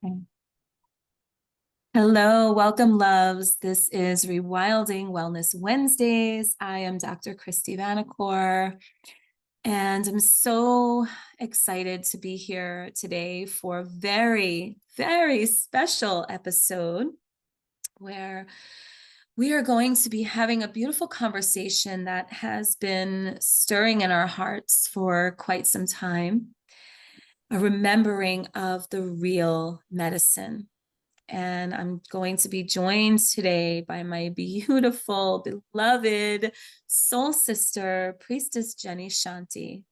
Okay. Hello, welcome, loves. This is Rewilding Wellness Wednesdays. I am Dr. Kristy Vanacore, and I'm so excited to be here today for a very, very special episode where we are going to be having a beautiful conversation that has been stirring in our hearts for quite some time, a remembering of the real medicine. And I'm going to be joined today by my beautiful, beloved soul sister, Priestess Jenni Shanti.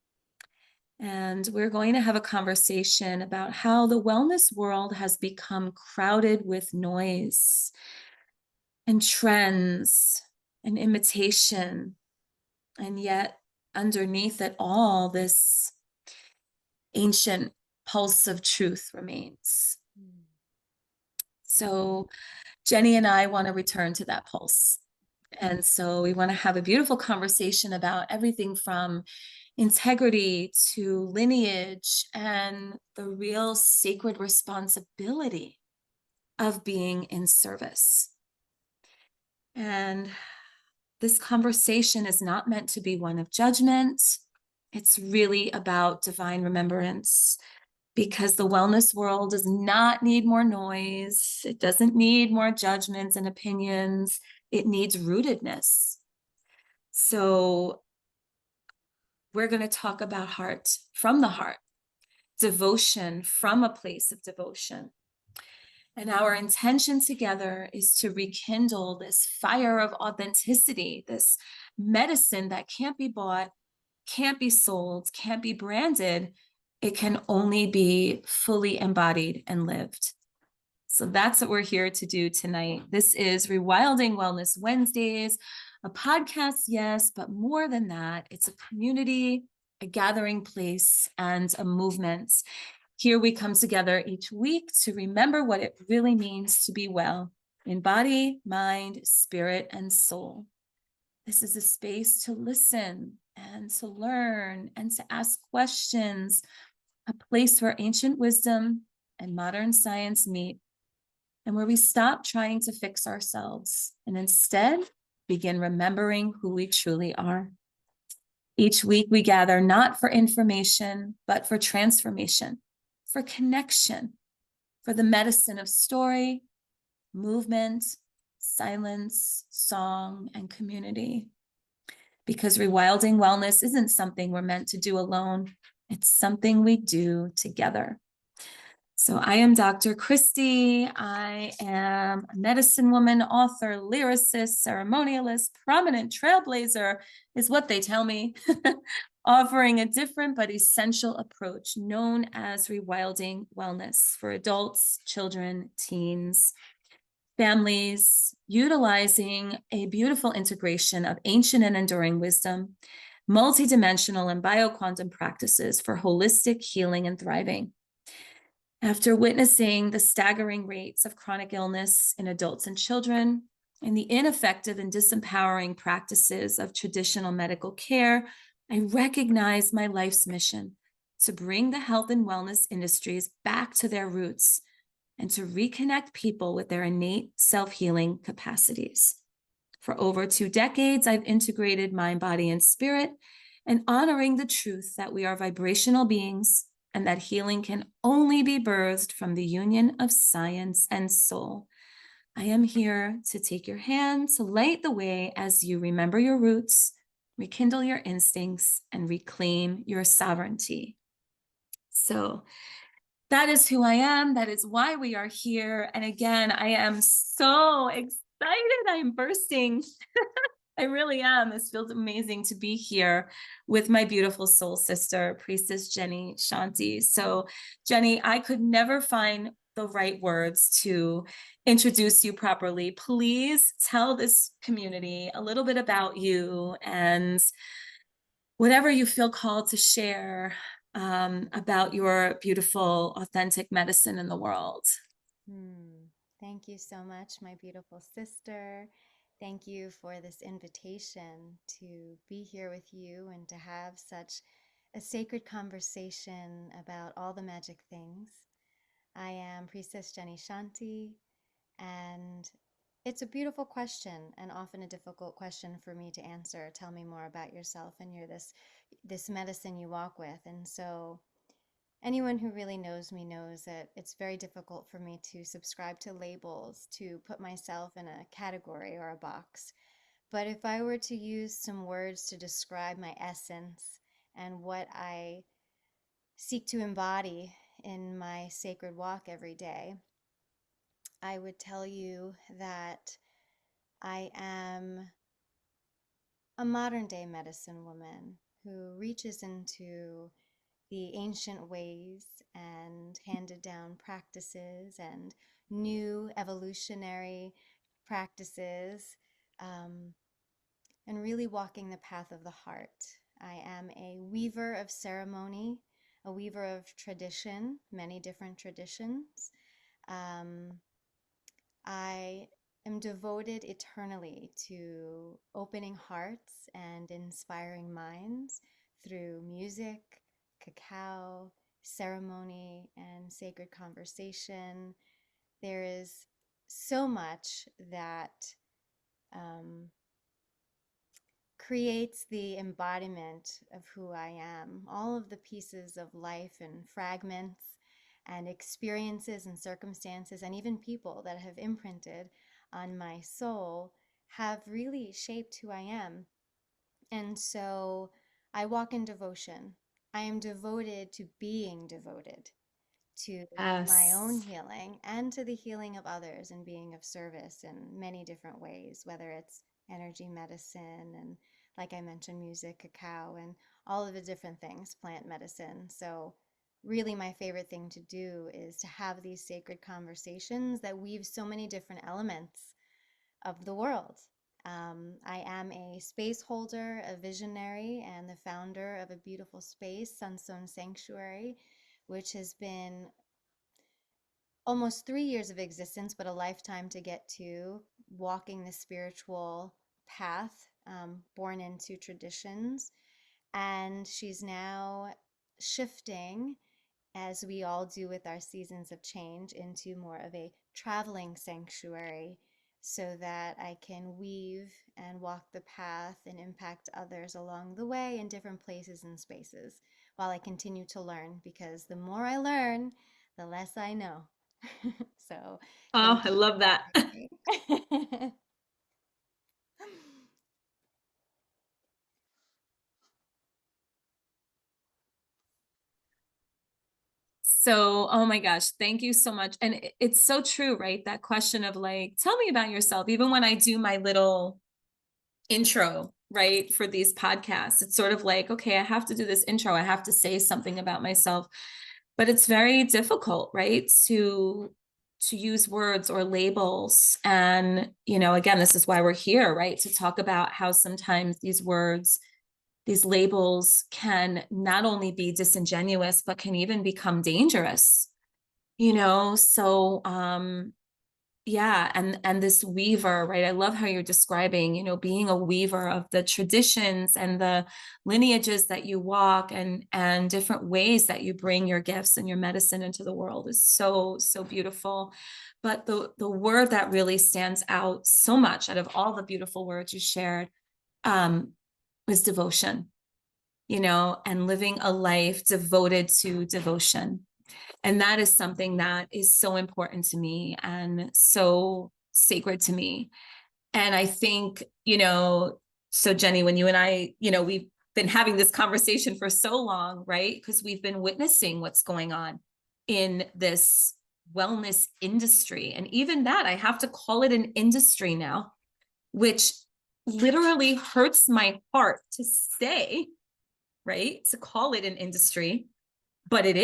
And we're going to have a conversation about how the wellness world has become crowded with noise and trends and imitation. And yet, underneath it all, this ancient pulse of truth remains. So Jenni and I want to return to that pulse. And so we want to have a beautiful conversation about everything from integrity to lineage and the real sacred responsibility of being in service. And this conversation is not meant to be one of judgment. It's really about divine remembrance, because the wellness world does not need more noise. It doesn't need more judgments and opinions. It needs rootedness. So we're going to talk about heart from the heart, devotion from a place of devotion. And our intention together is to rekindle this fire of authenticity, this medicine that can't be bought, can't be sold, can't be branded. It can only be fully embodied and lived. So that's what we're here to do tonight. This is Rewilding Wellness Wednesdays, a podcast, yes, but more than that, it's a community, a gathering place, and a movement. Here we come together each week to remember what it really means to be well in body, mind, spirit, and soul. This is a space to listen and to learn and to ask questions, a place where ancient wisdom and modern science meet, and where we stop trying to fix ourselves and instead begin remembering who we truly are. Each week we gather not for information, but for transformation, for connection, for the medicine of story, movement, silence, song, and community. Because rewilding wellness isn't something we're meant to do alone. It's something we do together. So I am Dr. Kristy. I am a medicine woman, author, lyricist, ceremonialist, prominent trailblazer is what they tell me, offering a different but essential approach known as rewilding wellness for adults, children, teens, families, utilizing a beautiful integration of ancient and enduring wisdom, multidimensional and bioquantum practices for holistic healing and thriving. After witnessing the staggering rates of chronic illness in adults and children, and the ineffective and disempowering practices of traditional medical care, I recognize my life's mission to bring the health and wellness industries back to their roots and to reconnect people with their innate self-healing capacities. For over 2 decades, I've integrated mind, body, and spirit, and honoring the truth that we are vibrational beings and that healing can only be birthed from the union of science and soul. I am here to take your hand, to light the way as you remember your roots, rekindle your instincts, and reclaim your sovereignty. So that is who I am. That is why we are here. And again, I am so excited. I'm bursting. I really am. This feels amazing to be here with my beautiful soul sister, Priestess Jenni Shanti. So, Jenni, I could never find the right words to introduce you properly. Please tell this community a little bit about you and whatever you feel called to share about your beautiful, authentic medicine in the world. Thank you so much, my beautiful sister. Thank you for this invitation to be here with you and to have such a sacred conversation about all the magic things. I am Priestess Jenni Shanti, and it's a beautiful question and often a difficult question for me to answer. Tell me more about yourself, and you're this medicine you walk with. And so anyone who really knows me knows that it's very difficult for me to subscribe to labels, to put myself in a category or a box. But if I were to use some words to describe my essence and what I seek to embody in my sacred walk every day, I would tell you that I am a modern day medicine woman who reaches into the ancient ways and handed down practices and new evolutionary practices, um, and really walking the path of the heart. I am a weaver of ceremony, a weaver of tradition, many different traditions. Um, I am devoted eternally to opening hearts and inspiring minds through music, cacao, ceremony, and sacred conversation. There is so much that um, creates the embodiment of who I am. All of the pieces of life and fragments and experiences and circumstances and even people that have imprinted on my soul have really shaped who I am. And so I walk in devotion. I am devoted to being devoted to my own Yes. healing and to the healing of others and being of service in many different ways, whether it's energy medicine and, like I mentioned, music, cacao, and all of the different things, plant medicine. So, really, my favorite thing to do is to have these sacred conversations that weave so many different elements of the world. I am a space holder, a visionary, and the founder of a beautiful space, Sunstone Sanctuary, which has been almost 3 years of existence, but a lifetime to get to walking the spiritual path, born into traditions. And she's now shifting, as we all do with our seasons of change, into more of a traveling sanctuary so that I can weave and walk the path and impact others along the way in different places and spaces while I continue to learn, because the more I learn, the less I know. So Oh, thank I you love that. for having me. So, oh my gosh, thank you so much. And it's so true, right? That question of like, tell me about yourself. Even when I do my little intro, right, for these podcasts, it's sort of like, okay, I have to do this intro. I have to say something about myself. But it's very difficult, right? To use words or labels. And, again, this is why we're here, right? To talk about how sometimes these words, these labels can not only be disingenuous, but can even become dangerous, So, yeah. And this weaver, right? I love how you're describing, being a weaver of the traditions and the lineages that you walk and different ways that you bring your gifts and your medicine into the world is so, so beautiful. But the word that really stands out so much out of all the beautiful words you shared, is devotion, and living a life devoted to devotion. And that is something that is so important to me and so sacred to me. And I think, so Jenni, when you and I, we've been having this conversation for so long, right? Because we've been witnessing what's going on in this wellness industry. And even that, I have to call it an industry now, which literally hurts my heart to say, right? To call it an industry, but it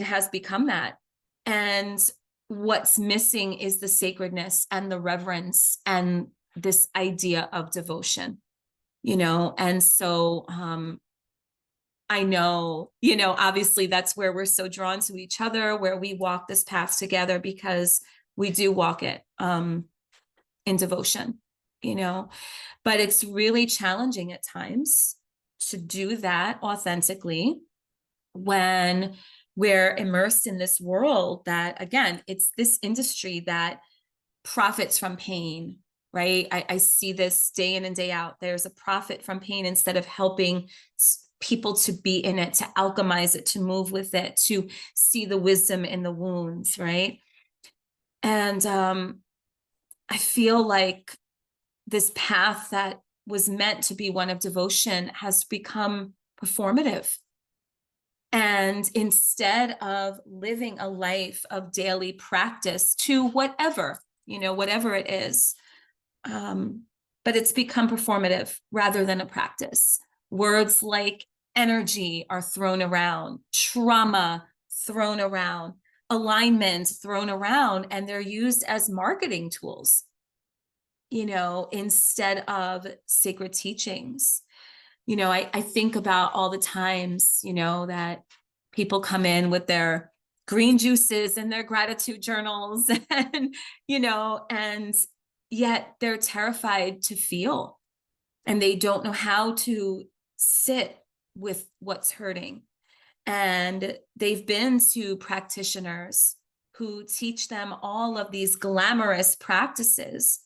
has become that. And what's missing is the sacredness and the reverence and this idea of devotion, And so, I know, obviously that's where we're so drawn to each other, where we walk this path together, because we do walk it, in devotion, but it's really challenging at times to do that authentically when we're immersed in this world that, again, it's this industry that profits from pain, right? I see this day in and day out. There's a profit from pain instead of helping people to be in it, to alchemize it, to move with it, to see the wisdom in the wounds, right? And I feel like this path that was meant to be one of devotion has become performative. And instead of living a life of daily practice to whatever, whatever it is, but it's become performative rather than a practice. Words like energy are thrown around, trauma thrown around, alignment thrown around, and they're used as marketing tools, instead of sacred teachings. I think about all the times, that people come in with their green juices and their gratitude journals and, and yet they're terrified to feel and they don't know how to sit with what's hurting. And they've been to practitioners who teach them all of these glamorous practices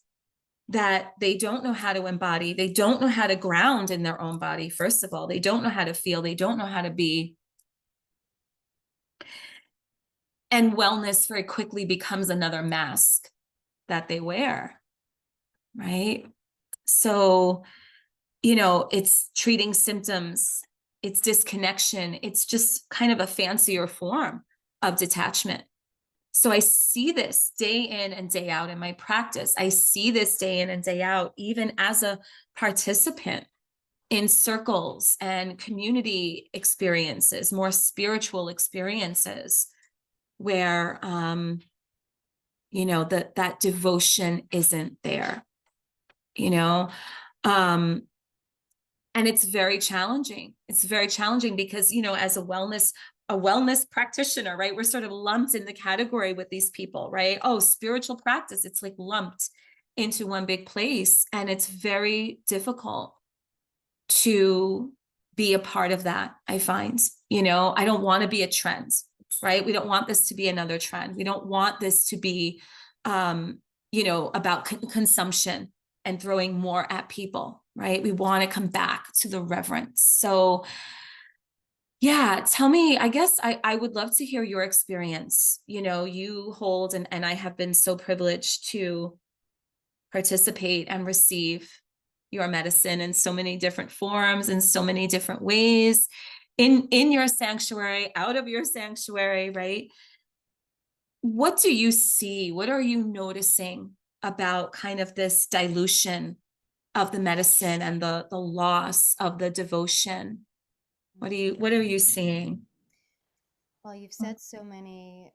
that they don't know how to embody. They don't know how to ground in their own body. First of all, they don't know how to feel. They don't know how to be. And wellness very quickly becomes another mask that they wear, right? So, it's treating symptoms, it's disconnection, it's just kind of a fancier form of detachment. So I see this day in and day out in my practice. I see this day in and day out, even as a participant in circles and community experiences, more spiritual experiences where, that devotion isn't there, you know? Um, and it's very challenging. It's very challenging because, as a wellness practitioner, right? We're sort of lumped in the category with these people, right? Oh, spiritual practice. It's like lumped into one big place. And it's very difficult to be a part of that, I find. I don't want to be a trend, right? We don't want this to be another trend. We don't want this to be, about consumption and throwing more at people, right? We want to come back to the reverence. So yeah, tell me, I guess I would love to hear your experience. You hold, and I have been so privileged to participate and receive your medicine in so many different forms, in so many different ways, in your sanctuary, out of your sanctuary, right? What do you see? What are you noticing about kind of this dilution of the medicine and the loss of the devotion? What are you seeing? Well, you've said so many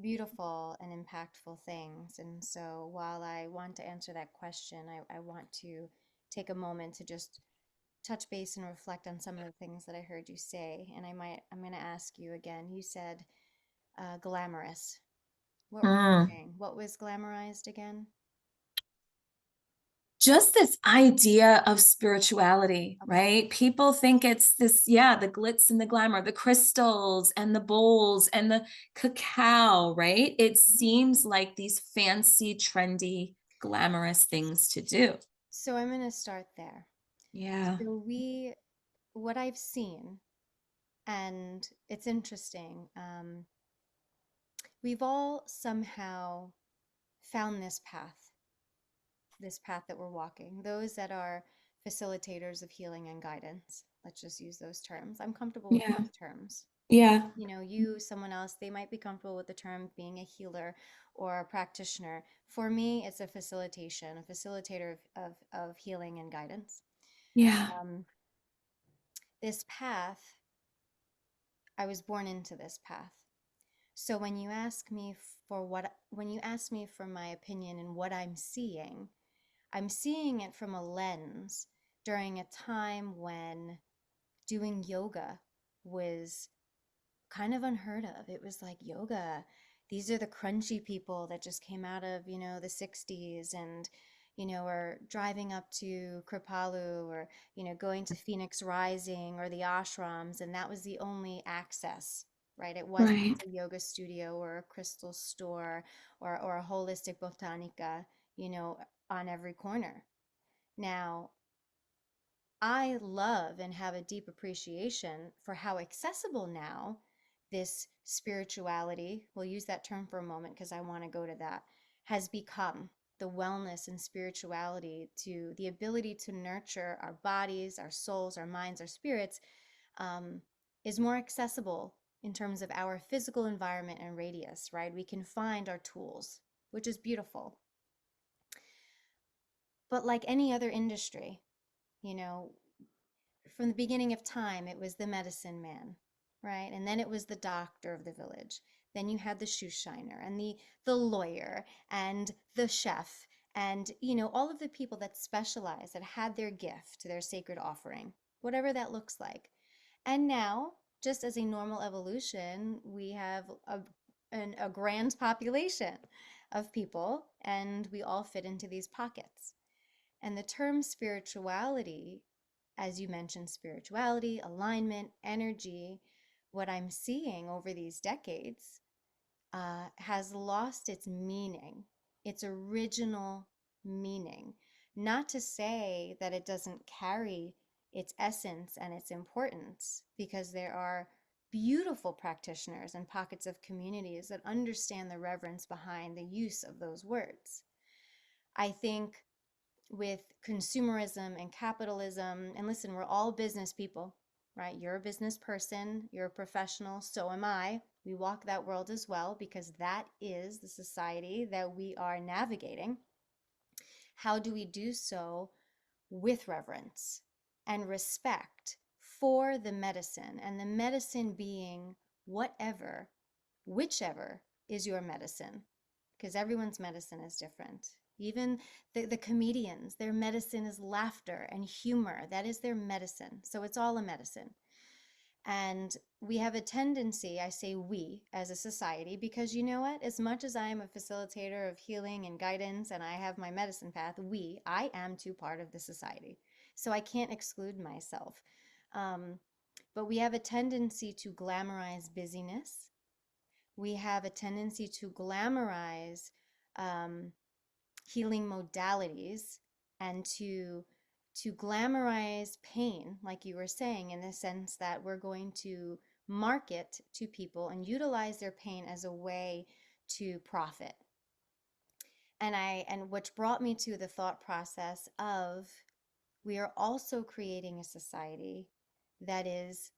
beautiful and impactful things. And so while I want to answer that question, I want to take a moment to just touch base and reflect on some of the things that I heard you say. And I'm going to ask you again. You said glamorous. What were you Mm. saying? What was glamorized again? Just this idea of spirituality, Okay. right? People think it's this, yeah, the glitz and the glamour, the crystals and the bowls and the cacao, right? It Mhm. seems like these fancy, trendy, glamorous things to do. So I'm going to start there. Yeah. So what I've seen, and it's interesting, we've all somehow found this path that we're walking. Those that are facilitators of healing and guidance. Let's just use those terms. I'm comfortable with Yeah. those terms. Yeah. You, someone else, they might be comfortable with the term being a healer or a practitioner. For me, it's a facilitator of healing and guidance. Yeah. Um, this path, I was born into this path. So when you ask me for my opinion and what I'm seeing it from a lens during a time when doing yoga was kind of unheard of. It was like yoga. These are the crunchy people that just came out of, the 60s and, are driving up to Kripalu or, going to Phoenix Rising or the ashrams. And that was the only access right? It wasn't Right. a yoga studio or a crystal store or a holistic botanica, you know, on every corner. Now, I love and have a deep appreciation for how accessible now this spirituality, we'll use that term for a moment because I want to go to that, has become. The wellness and spirituality, to the ability to nurture our bodies, our souls, our minds, our spirits, um, is more accessible in terms of our physical environment and radius, right? We can find our tools, which is beautiful. But like any other industry, you know, from the beginning of time, it was the medicine man, right? And then it was the doctor of the village. Then you had the shoe shiner and the lawyer and the chef and, you know, all of the people that specialized, that had their gift, their sacred offering, whatever that looks like. And now, just as a normal evolution, we have a grand population of people, and we all fit into these pockets. And the term spirituality, as you mentioned, spirituality, alignment, energy, what I'm seeing over these decades has lost its meaning, its original meaning. Not to say that it doesn't carry its essence and its importance, because there are beautiful practitioners and pockets of communities that understand the reverence behind the use of those words. I think with consumerism and capitalism, and listen, we're all business people, right? You're a business person, you're a professional, so am I. We walk that world as well because that is the society that we are navigating. How do we do so with reverence and respect for the medicine, and the medicine being whatever, whichever is your medicine, because everyone's medicine is different. Even the comedians, their medicine is laughter and humor. That is their medicine. So it's all a medicine. And we have a tendency, I say we as a society, because you know what? As much as I am a facilitator of healing and guidance and I have my medicine path, I am too part of the society. So I can't exclude myself. Um, but we have a tendency to glamorize busyness. We have a tendency to glamorize um, healing modalities, and to glamorize pain, like you were saying, in the sense that we're going to market to people and utilize their pain as a way to profit. And which brought me to the thought process of, we are also creating a society that is,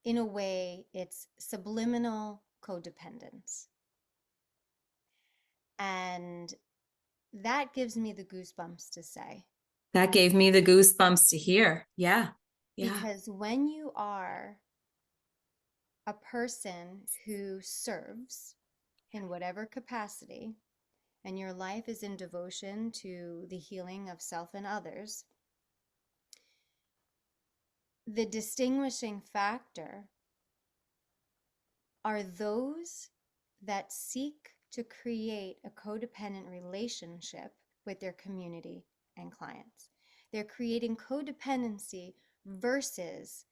in a way, it's subliminal codependence. And that gives me the goosebumps to say. That gave me the goosebumps to hear. Yeah. Yeah. Because when you are a person who serves in whatever capacity, and your life is in devotion to the healing of self and others, the distinguishing factor are those that seek to create a codependent relationship with their community and clients. They're creating codependency versus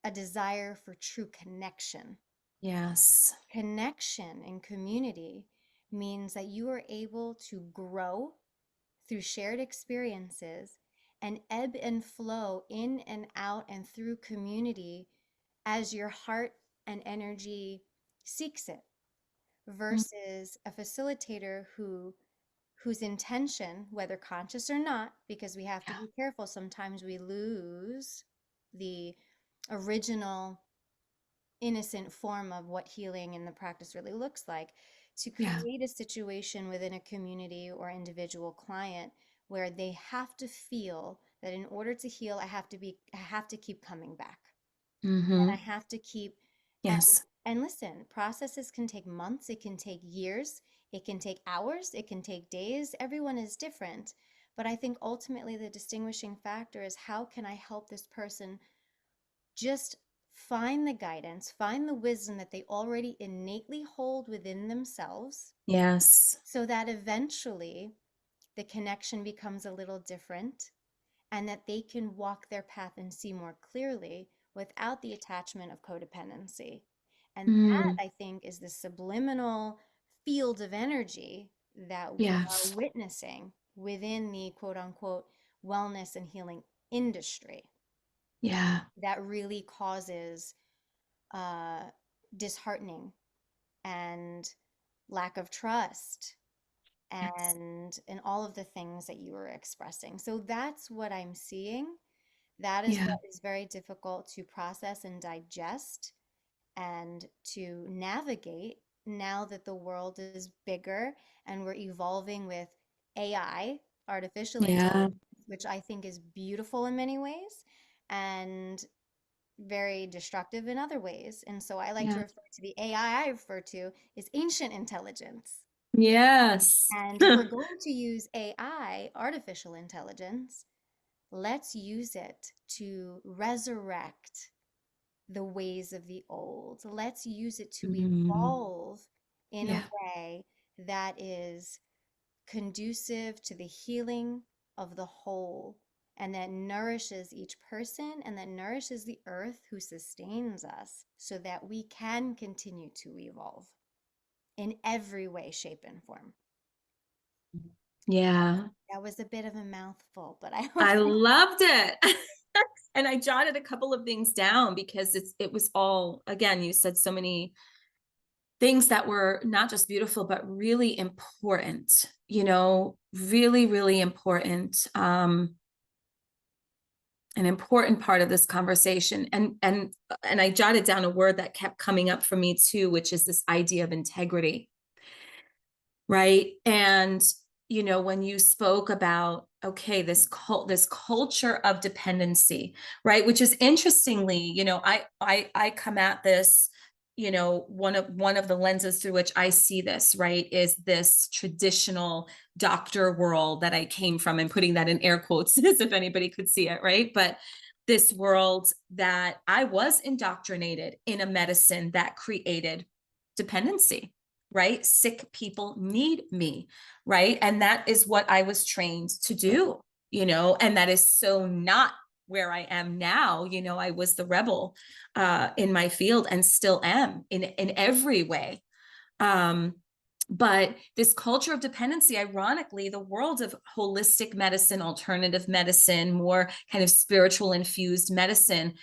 a desire for true connection. Yes. Connection and community means that you are able to grow through shared experiences and ebb and flow in and out and through community as your heart and energy seeks it, Mm. versus a facilitator whose intention, whether conscious or not, because we have to Yeah. be careful, sometimes we lose the original innocent form of what healing in the practice really looks like, to Yeah. create a situation within a community or individual client where they have to feel that in order to heal, I have to keep coming back, and I Mm-hmm. have to keep, and Yes. and listen, processes can take months, it can take years, it can take hours, it can take days. Everyone is different. But I think ultimately the distinguishing factor is, how can I help this person just find the guidance, find the wisdom that they already innately hold within themselves, Yes. so that eventually the connection becomes a little different, and that they can walk their path and see more clearly without the attachment of codependency. And that, Mm, I think, is the subliminal field of energy that we are yes. witnessing within the quote unquote wellness and healing industry Yeah. that really causes uh, disheartening and lack of trust Yes. and all of the things that you were expressing. So that's what I'm seeing. That is Yeah. what is very difficult to process and digest and to navigate now that the world is bigger and we're evolving with AI, artificial Yeah. intelligence, which I think is beautiful in many ways and very destructive in other ways. And so I like to Yeah. refer to the AI I refer to as ancient intelligence. Yes. And if we're going to use AI, artificial intelligence, let's use it to resurrect the ways of the old. Let's use it to Mm, evolve in a yeah. way that is conducive to the healing of the whole and that nourishes each person and that nourishes the earth who sustains us so that we can continue to evolve in every way, shape, and form. Yeah. That was a bit of a mouthful, but I hope I I loved it. And I jotted a couple of things down because it was all, again, you said so many things that were not just beautiful, but really important, really, really important. An important part of this conversation. And I jotted down a word that kept coming up for me too, which is this idea of integrity. Right. And when you spoke about, okay, this culture of dependency, right, which is interestingly, I come at this, one of the lenses through which I see this, right, is this traditional doctor world that I came from, and putting that in air quotes as if anybody could see it, right? But this world that I was indoctrinated in, a medicine that created dependency, right? Sick people need me, right? And that is what I was trained to do, and that is so not where I am now. I was the rebel in my field and still am in every way. Um, but this culture of dependency, ironically, the world of holistic medicine, alternative medicine, more kind of spiritual infused medicine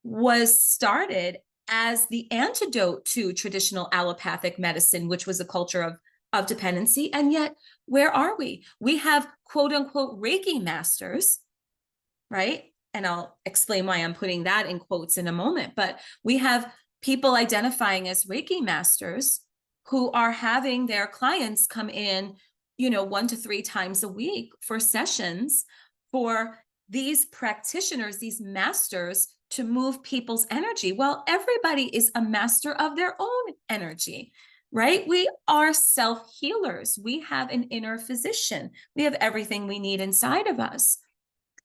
was started as the antidote to traditional allopathic medicine, which was a culture of dependency. And yet, where are we? We have quote unquote Reiki masters, right? And I'll explain why I'm putting that in quotes in a moment. But we have people identifying as Reiki masters who are having their clients come in, 1 to 3 times a week for sessions for these practitioners, these masters, to move people's energy. Well, everybody is a master of their own energy, right? We are self healers. We have an inner physician. We have everything we need inside of us.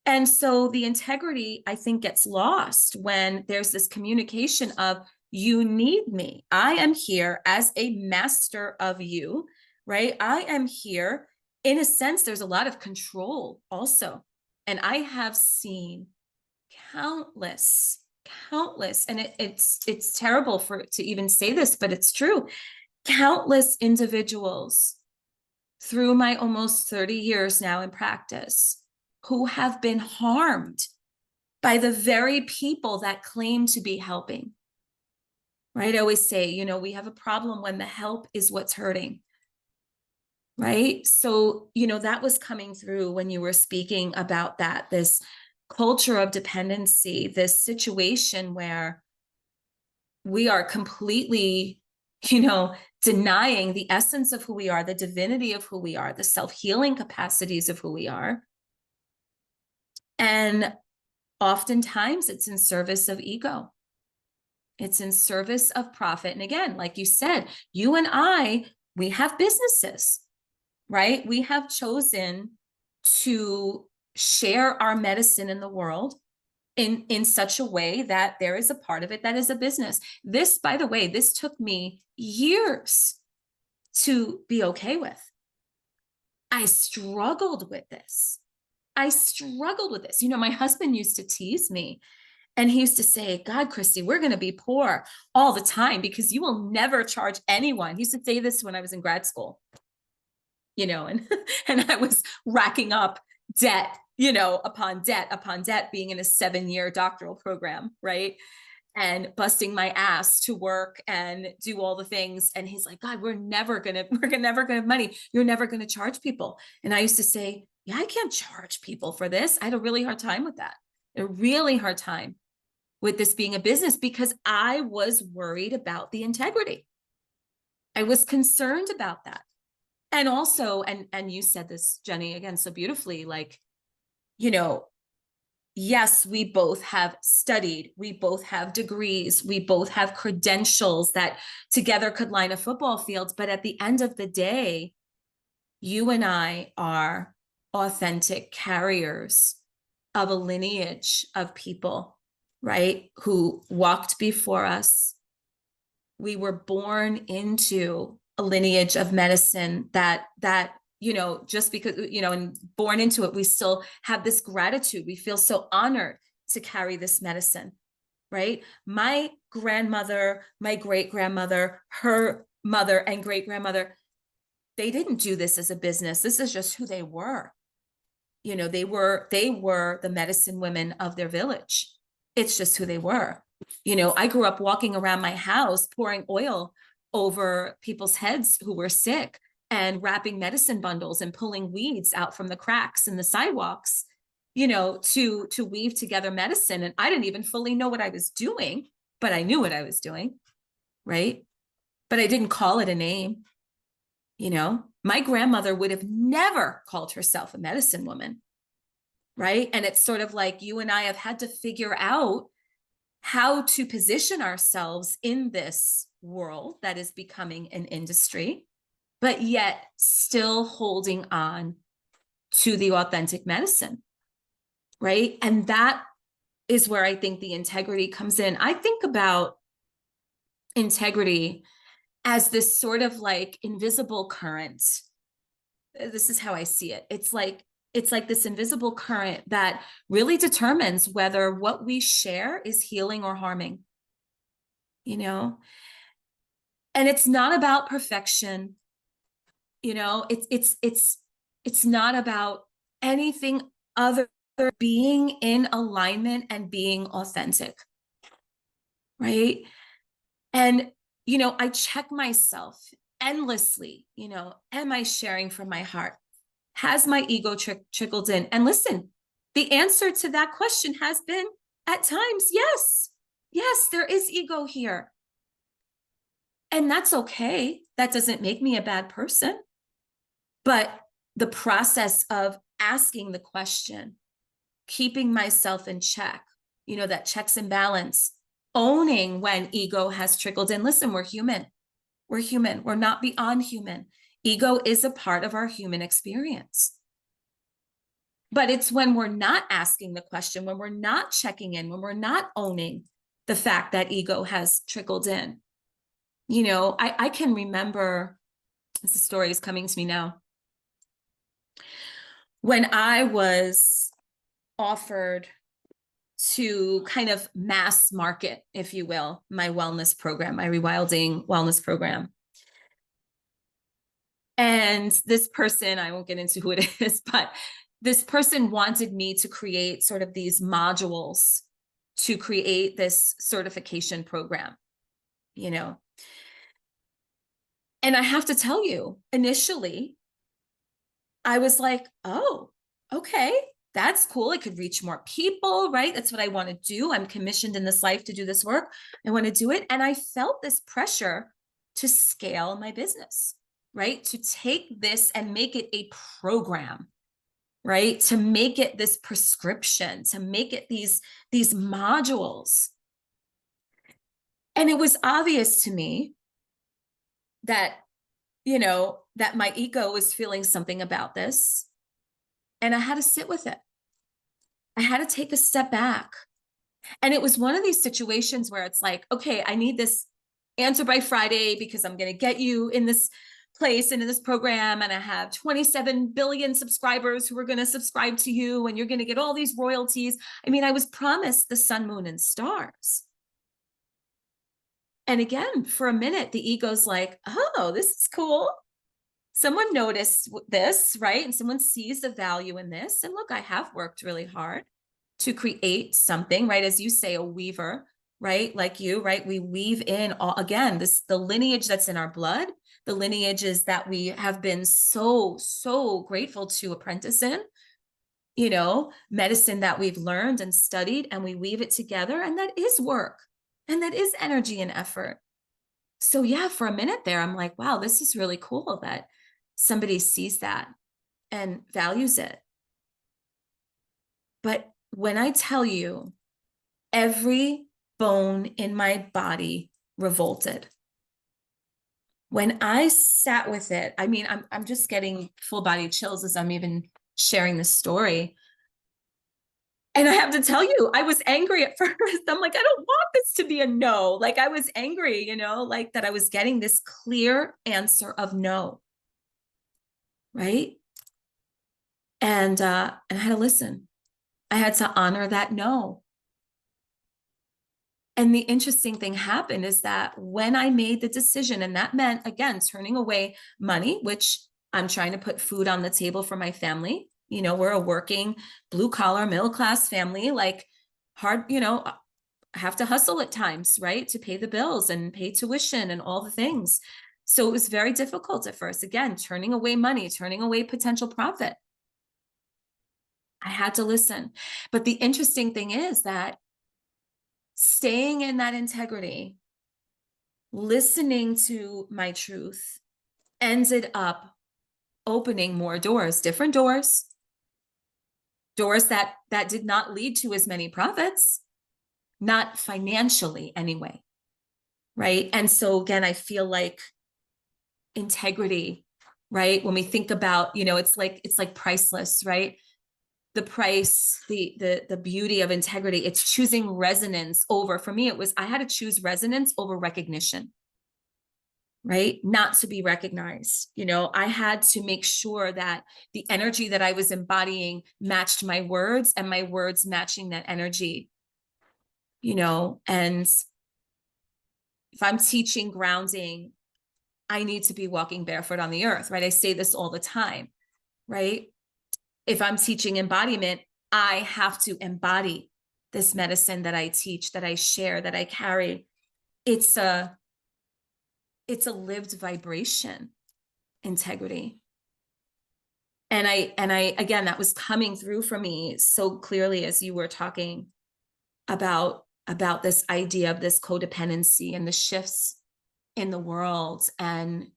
And so the integrity, I think, gets lost when there's this communication of, you need me. I am here as a master of you, right? I am here. In a sense, there's a lot of control also. And I have seen countless, countless, and it's terrible to even say this, but it's true. Countless individuals through my almost 30 years now in practice who have been harmed by the very people that claim to be helping. Right? I always say, we have a problem when the help is what's hurting. Right? So, that was coming through when you were speaking about that, this culture of dependency, this situation where we are completely, denying the essence of who we are, the divinity of who we are, the self-healing capacities of who we are. And oftentimes it's in service of ego. It's in service of profit. And again, like you said, you and I, we have businesses, right? We have chosen to share our medicine in the world in such a way that there is a part of it that is a business. This, by the way, this took me years to be okay with. I struggled with this. My husband used to tease me And he used to say, God, Kristy, we're going to be poor all the time because you will never charge anyone. He used to say this when I was in grad school, and, and I was racking up debt, upon debt, being in a 7-year doctoral program, right? And busting my ass to work and do all the things. And he's like, God, we're never gonna have money. You're never gonna charge people. And I used to say, yeah, I can't charge people for this. I had a really hard time with that. A really hard time with this being a business because I was worried about the integrity. I was concerned about that. And also, and you said this, Jenni, again, so beautifully, like, yes, we both have studied, we both have degrees, we both have credentials that together could line a football field. But at the end of the day, you and I are authentic carriers of a lineage of people, right? Who walked before us. We were born into a lineage of medicine that just because, and born into it, we still have this gratitude. We feel so honored to carry this medicine, right? My grandmother, my great-grandmother, her mother and great-grandmother, they didn't do this as a business. This is just who they were. They were the medicine women of their village. It's just who they were. I grew up walking around my house, pouring oil over people's heads who were sick and wrapping medicine bundles and pulling weeds out from the cracks in the sidewalks, to weave together medicine. And I didn't even fully know what I was doing, but I knew what I was doing, right? But I didn't call it a name. My grandmother would have never called herself a medicine woman, right? And it's sort of like you and I have had to figure out how to position ourselves in this world that is becoming an industry, but yet still holding on to the authentic medicine, right? And that is where I think the integrity comes in. I think about integrity as this sort of like invisible current. This is how I see it. It's like this invisible current that really determines whether what we share is healing or harming, and it's not about perfection. It's not about anything other than being in alignment and being authentic, right? And I check myself endlessly. Am I sharing from my heart? Has my ego trickled in? And listen, the answer to that question has been at times, yes. Yes, there is ego here. And that's okay. That doesn't make me a bad person. But the process of asking the question, keeping myself in check, that checks and balance, owning when ego has trickled in. Listen, we're human. We're human. We're not beyond human. Ego is a part of our human experience. But it's when we're not asking the question, when we're not checking in, when we're not owning the fact that ego has trickled in. I can remember, this story is coming to me now. When I was offered to kind of mass market, if you will, my wellness program, my rewilding wellness program. And this person, I won't get into who it is, but this person wanted me to create sort of these modules to create this certification program, And I have to tell you, initially, I was like, oh, okay, that's cool. I could reach more people, right? That's what I want to do. I'm commissioned in this life to do this work. I want to do it. And I felt this pressure to scale my business, right? To take this and make it a program, right? To make it this prescription, to make it these modules. And it was obvious to me that, that my ego was feeling something about this. And I had to sit with it. I had to take a step back. And it was one of these situations where it's like, okay, I need this answer by Friday because I'm going to get you in this place and in this program, and I have 27 billion subscribers who are going to subscribe to you, and you're going to get all these royalties. I mean, I was promised the sun, moon, and stars. And again, for a minute, the ego's like, oh, this is cool. Someone noticed this, right? And someone sees the value in this. And look, I have worked really hard to create something, right? As you say, a weaver, right? Like you, right? We weave in all, again, the lineage that's in our blood, the lineages that we have been so grateful to apprentice in, medicine that we've learned and studied, and we weave it together. And that is work. And that is energy and effort. So yeah, for a minute there, I'm like, wow, this is really cool that somebody sees that and values it. But when I tell you, every bone in my body revolted. When I sat with it, I mean, I'm just getting full body chills as I'm even sharing this story. And I have to tell you, I was angry at first. I'm like, I don't want this to be a no. Like, I was angry, like that I was getting this clear answer of no. Right. And I had to listen. I had to honor that no. And the interesting thing happened is that when I made the decision, and that meant, again, turning away money, which I'm trying to put food on the table for my family. We're a working blue collar, middle class family, like hard, I have to hustle at times, right? To pay the bills and pay tuition and all the things. So it was very difficult at first. Again, turning away money, turning away potential profit. I had to listen. But the interesting thing is that staying in that integrity, listening to my truth, ended up opening more doors, different doors that did not lead to as many profits, not financially anyway, right? And so again, I feel like integrity, right? When we think about, it's like priceless, right? The price, the beauty of integrity, it's choosing resonance over, for me, I had to choose resonance over recognition, right? Not to be recognized. I had to make sure that the energy that I was embodying matched my words, and my words matching that energy, and if I'm teaching grounding, I need to be walking barefoot on the earth, right? I say this all the time, right? If I'm teaching embodiment, I have to embody this medicine that I teach, that I share, that I carry. It's a lived vibration, integrity. And I again, that was coming through for me so clearly as you were talking about this idea of this codependency and the shifts in the world, and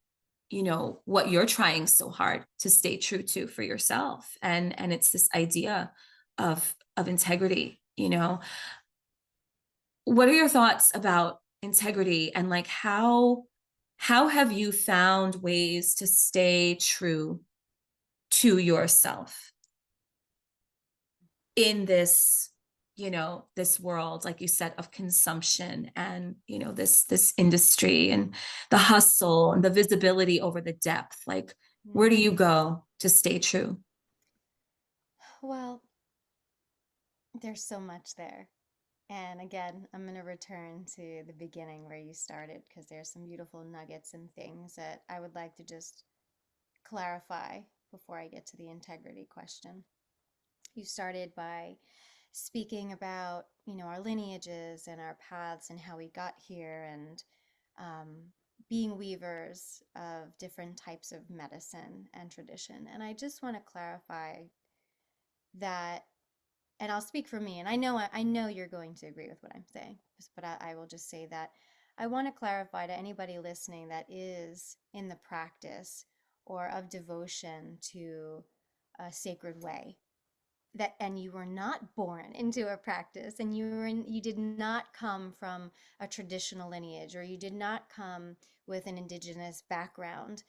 what you're trying so hard to stay true to for yourself, and it's this idea of integrity. What are your thoughts about integrity, and like how have you found ways to stay true to yourself in this this world, like you said, of consumption, and this industry, and the hustle, and the visibility over the depth? Like, where do you go to stay true? Well, there's so much there. And again, I'm going to return to the beginning where you started, because there's some beautiful nuggets and things that I would like to just clarify before I get to the integrity question. You started by speaking about, our lineages and our paths and how we got here, and um, being weavers of different types of medicine and tradition. And I just want to clarify that, and I'll speak for me, and I know you're going to agree with what I'm saying, but I will just say that I want to clarify to anybody listening that is in the practice or of devotion to a sacred way, that, and you were not born into a practice, and you did not come from a traditional lineage, or you did not come with an indigenous background.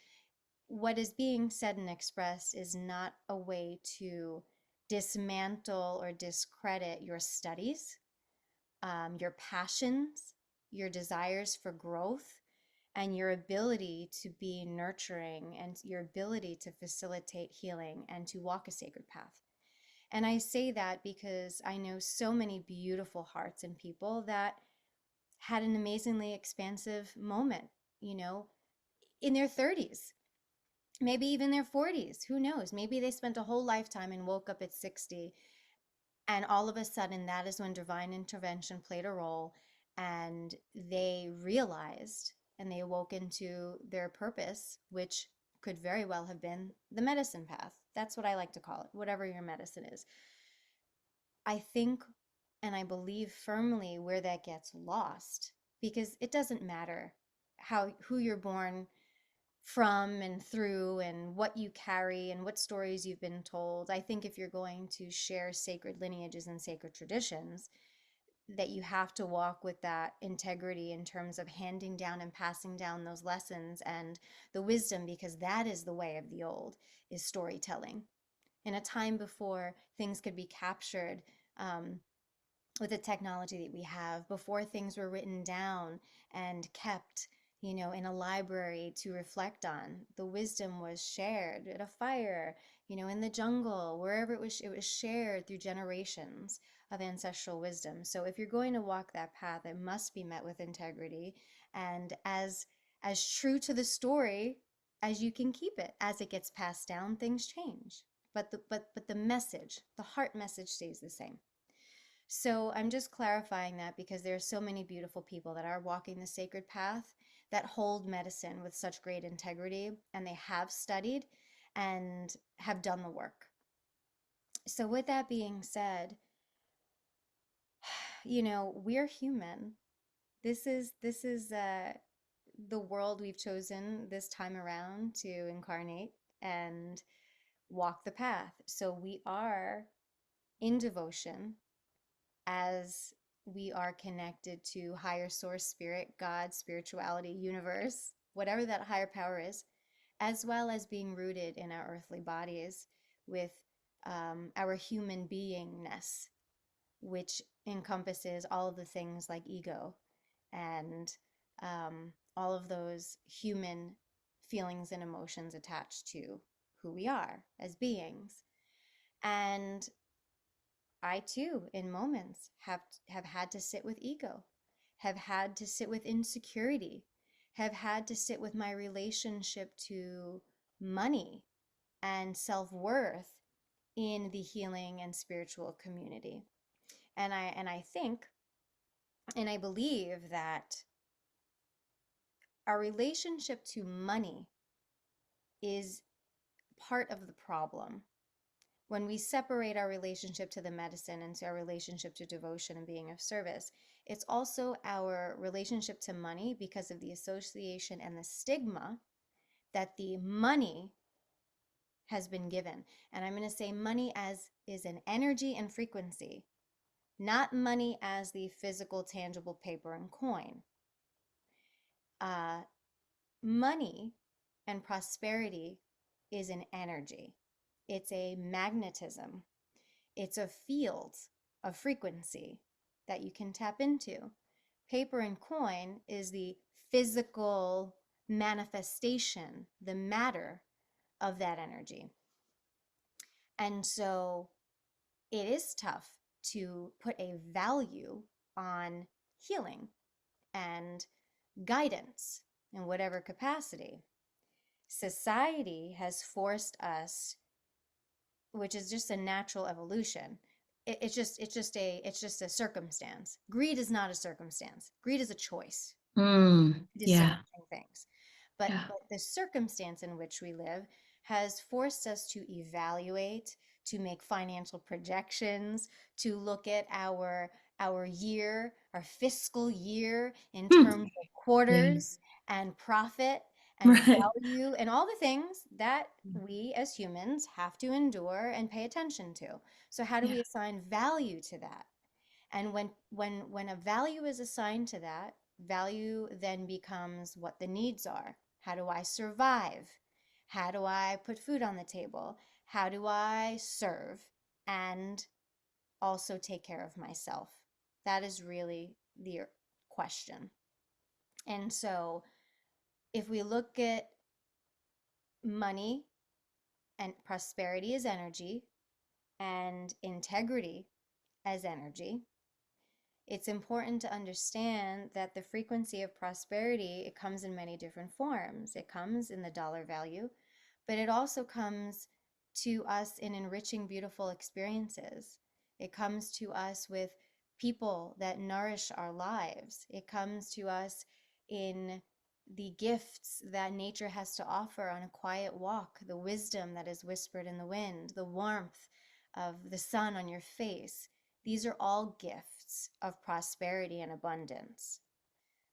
What is being said and expressed is not a way to dismantle or discredit your studies, your passions, your desires for growth, and your ability to be nurturing and your ability to facilitate healing and to walk a sacred path. And I say that because I know so many beautiful hearts and people that had an amazingly expansive moment, you know, in their 30s, maybe even their 40s. Who knows? Maybe they spent a whole lifetime and woke up at 60. And all of a sudden, that is when divine intervention played a role. And they realized and they awoke into their purpose, which could very well have been the medicine path. That's what I like to call it, whatever your medicine is. I think and I believe firmly where that gets lost, because it doesn't matter who you're born from and through and what you carry and what stories you've been told. I think if you're going to share sacred lineages and sacred traditions, that you have to walk with that integrity in terms of handing down and passing down those lessons and the wisdom, because that is the way of the old, is storytelling. In a time before things could be captured, with the technology that we have, before things were written down and kept, in a library to reflect on, the wisdom was shared at a fire, in the jungle, wherever it was shared through generations of ancestral wisdom. So if you're going to walk that path, it must be met with integrity and as true to the story as you can keep it. As it gets passed down, things change, but the message, the heart message, stays the same. So I'm just clarifying that because there are so many beautiful people that are walking the sacred path, that hold medicine with such great integrity, and they have studied and have done the work. So with that being said, we're human. This is the world we've chosen this time around to incarnate and walk the path. So we are in devotion as we are connected to higher source, spirit, God, spirituality, universe, whatever that higher power is, as well as being rooted in our earthly bodies with our human beingness, which encompasses all of the things like ego and all of those human feelings and emotions attached to who we are as beings. And I too, in moments, have had to sit with ego, have had to sit with insecurity, have had to sit with my relationship to money and self-worth in the healing and spiritual community. And I think and I believe that our relationship to money is part of the problem. When we separate our relationship to the medicine and to our relationship to devotion and being of service, it's also our relationship to money, because of the association and the stigma that the money has been given. And I'm going to say money as is an energy and frequency, not money as the physical, tangible paper and coin. Money and prosperity is an energy. It's a magnetism. It's a field of frequency that you can tap into. Paper and coin is the physical manifestation, the matter of that energy. And so it is tough to put a value on healing and guidance in whatever capacity. Society has forced us, which is just a natural evolution. It's just a circumstance. Greed is not a circumstance. Greed is a choice. Yeah. Distinguishing things. But Yeah. the circumstance in which we live has forced us to evaluate, to make financial projections, to look at our year, our fiscal year in Hmm. terms of Yeah. quarters and profit and Right. value and all the things that we as humans have to endure and pay attention to. So how do Yeah. we assign value to that? And when a value is assigned to that, value then becomes what the needs are. How do I survive? How do I put food on the table? How do I serve and also take care of myself? That is really the question. And so if we look at money and prosperity as energy and integrity as energy, it's important to understand that the frequency of prosperity, it comes in many different forms. It comes in the dollar value, but it also comes to us in enriching beautiful experiences. It comes to us with people that nourish our lives. It comes to us in the gifts that nature has to offer on a quiet walk, the wisdom that is whispered in the wind, the warmth of the sun on your face. These are all gifts of prosperity and abundance.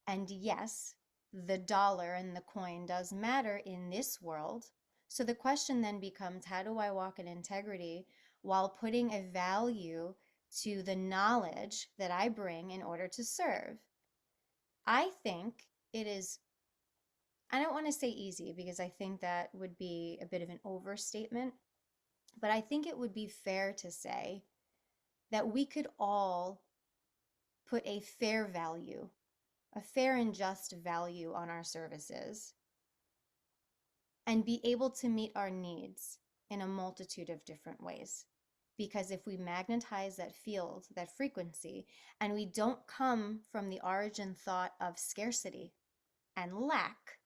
And yes, the dollar and the coin does matter in this world. So the question then becomes, how do I walk in integrity while putting a value to the knowledge that I bring in order to serve? I think it is, I don't want to say easy because I think that would be a bit of an overstatement, but I think it would be fair to say that we could all put a fair value, a fair and just value on our services and be able to meet our needs in a multitude of different ways. Because if we magnetize that field, that frequency, and we don't come from the origin thought of scarcity and lack,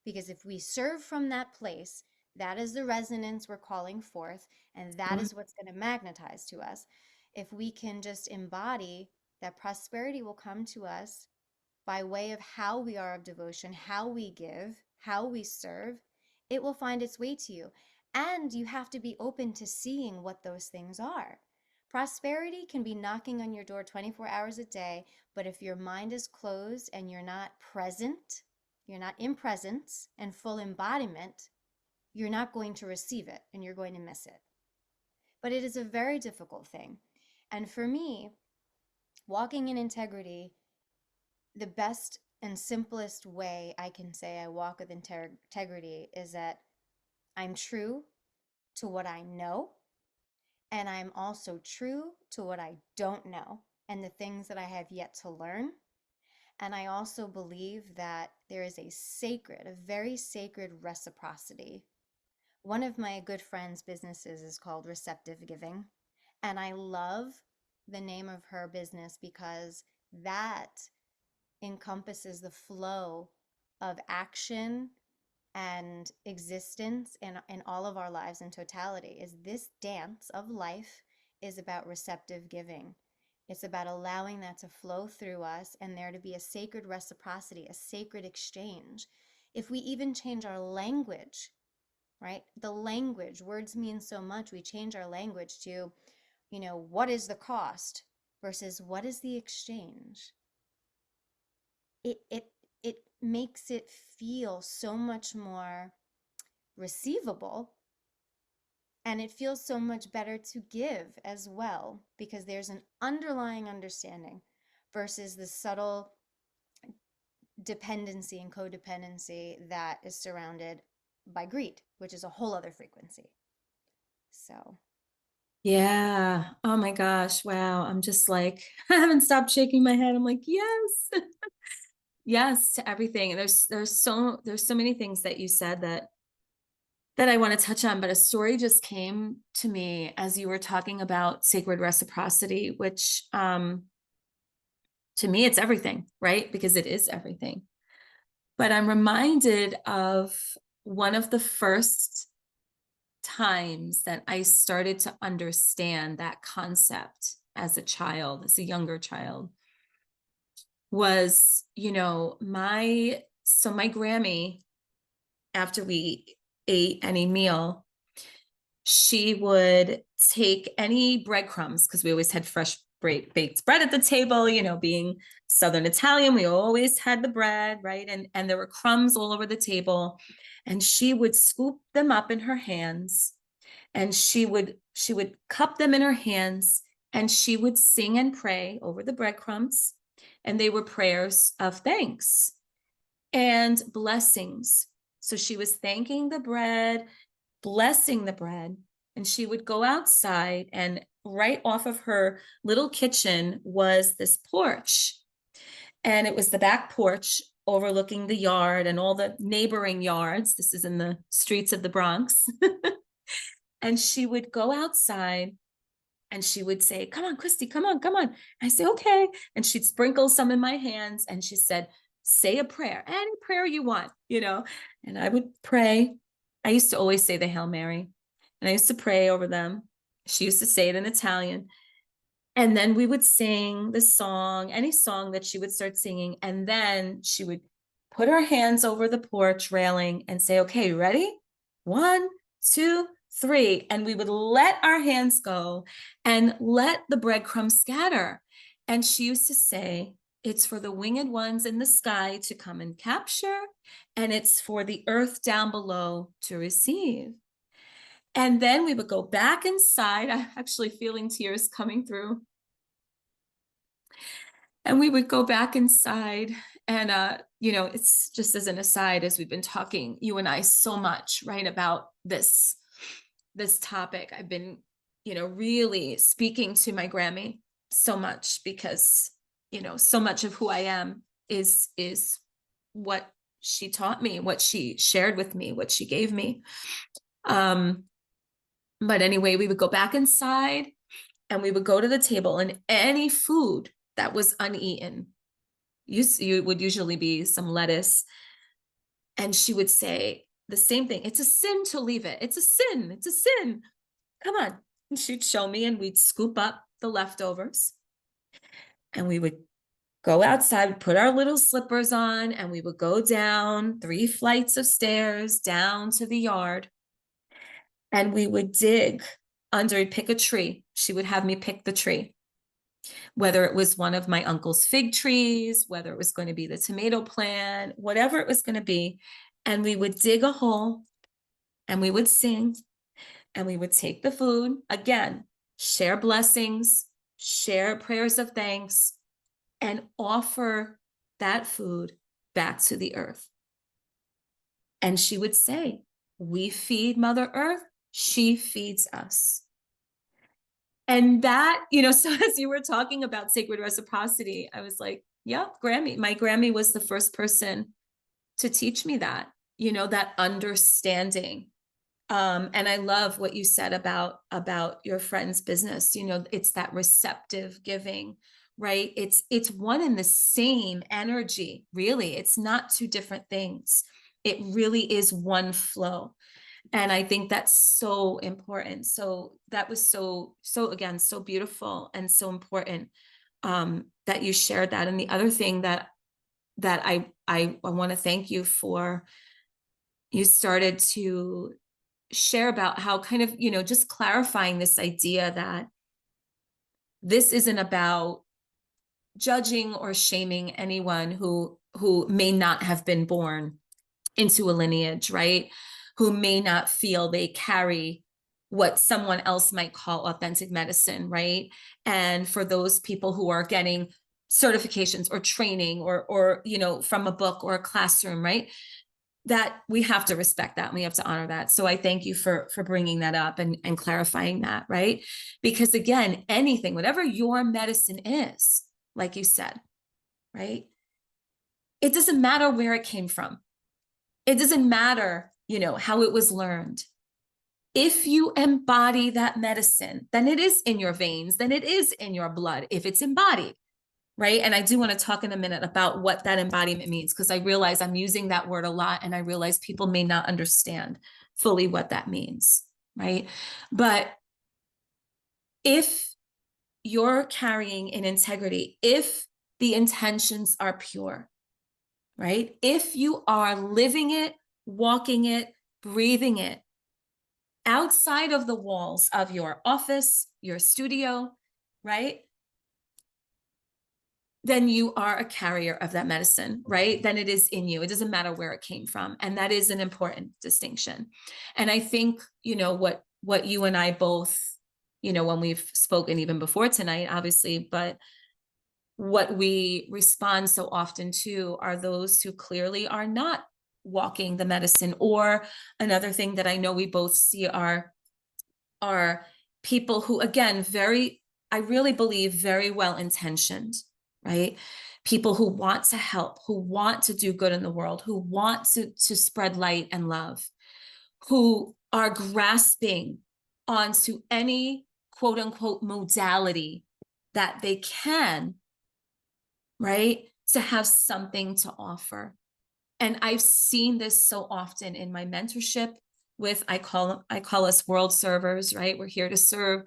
because if we serve from that place, that is the resonance we're calling forth, and that is what's going to magnetize to us. If we can just embody that, prosperity will come to us by way of how we are of devotion, how we give, how we serve. It will find its way to you. And you have to be open to seeing what those things are. Prosperity can be knocking on your door 24 hours a day, but if your mind is closed and you're not present, you're not in presence and full embodiment, you're not going to receive it and you're going to miss it. But it is a very difficult thing. And for me, walking in integrity, the best and simplest way I can say I walk with integrity is that I'm true to what I know, and I'm also true to what I don't know and the things that I have yet to learn. And I also believe that there is a very sacred reciprocity. One of my good friend's businesses is called Receptive Giving, and I love the name of her business because that encompasses the flow of action and existence in all of our lives in totality. Is this dance of life is about receptive giving. It's about allowing that to flow through us and there to be a sacred reciprocity, a sacred exchange. If we even change our language, right? The language, words mean so much. We change our language to, what is the cost versus what is the exchange? It makes it feel so much more receivable, and it feels so much better to give as well because there's an underlying understanding versus the subtle dependency and codependency that is surrounded by greed, which is a whole other frequency. So Yeah. Oh my gosh. Wow. I'm just like, I haven't stopped shaking my head. I'm like, yes. Yes to everything. And there's so many things that you said that I want to touch on, but a story just came to me as you were talking about sacred reciprocity, which to me it's everything, right? Because it is everything. But I'm reminded of one of the first times that I started to understand that concept as a child, as a younger child, was, my Grammy, after we ate any meal, she would take any breadcrumbs, because we always had fresh baked bread at the table, being Southern Italian, we always had the bread, right? And there were crumbs all over the table. And she would scoop them up in her hands, and she would cup them in her hands, and she would sing and pray over the breadcrumbs. And they were prayers of thanks and blessings. So she was thanking the bread, blessing the bread, and she would go outside, and right off of her little kitchen was this porch. And it was the back porch overlooking the yard and all the neighboring yards. This is in the streets of the Bronx. And she would go outside and she would say, come on, Kristy, come on, come on. I say, okay. And she'd sprinkle some in my hands. And she said, say a prayer, any prayer you want, and I would pray. I used to always say the Hail Mary, and I used to pray over them. She used to say it in Italian. And then we would sing the song, any song that she would start singing. And then she would put her hands over the porch railing and say, okay, ready? 1, 2, 3. And we would let our hands go and let the breadcrumbs scatter. And she used to say, it's for the winged ones in the sky to come and capture, and it's for the earth down below to receive. And then we would go back inside. I'm actually feeling tears coming through. And we would go back inside. And, it's just as an aside, as we've been talking, you and I, so much, right, about this topic. I've been, really speaking to my Grammy so much because, so much of who I am is what she taught me, what she shared with me, what she gave me. But anyway, we would go back inside and we would go to the table, and any food that was uneaten, you would usually be some lettuce. And she would say the same thing. It's a sin to leave it. It's a sin. It's a sin. Come on. And she'd show me, and we'd scoop up the leftovers. And we would go outside, put our little slippers on, and we would go down 3 flights of stairs down to the yard. And we would dig under, pick a tree. She would have me pick the tree, whether it was one of my uncle's fig trees, whether it was going to be the tomato plant, whatever it was going to be. And we would dig a hole, and we would sing, and we would take the food, again, share blessings, share prayers of thanks, and offer that food back to the earth. And she would say, we feed Mother Earth, she feeds us. And that, so as you were talking about sacred reciprocity, I was like, yeah, my Grammy was the first person to teach me that, that understanding. And I love what you said about your friend's business. It's that receptive giving, right? It's one and the same energy, really. It's not 2 different things. It really is one flow. And I think that's so important. So that was so again, so beautiful and so important, that you shared that. And the other thing that I want to thank you for, you started to share about how kind of, just clarifying this idea that this isn't about judging or shaming anyone who may not have been born into a lineage, right? Who may not feel they carry what someone else might call authentic medicine, right? And for those people who are getting certifications or training or from a book or a classroom, right? That we have to respect that, and we have to honor that. So I thank you for bringing that up and clarifying that, right? Because again, anything, whatever your medicine is, like you said, right? It doesn't matter where it came from. It doesn't matter, how it was learned. If you embody that medicine, then it is in your veins, then it is in your blood, if it's embodied, right? And I do want to talk in a minute about what that embodiment means, because I realize I'm using that word a lot, and I realize people may not understand fully what that means, right? But if you're carrying in integrity, if the intentions are pure, right? If you are living it, walking it, breathing it, outside of the walls of your office, your studio, right? Then you are a carrier of that medicine, right? Then it is in you. It doesn't matter where it came from. And that is an important distinction. And I think, what you and I both, when we've spoken even before tonight, obviously, but what we respond so often to are those who clearly are not walking the medicine. Or another thing that I know we both see are people who, again, I really believe very well intentioned, right? people who want to help, who want to do good in the world, who want to spread light and love, who are grasping onto any quote unquote modality that they can, right? To have something to offer. And I've seen this so often in my mentorship with, I call us world servers, right? We're here to serve,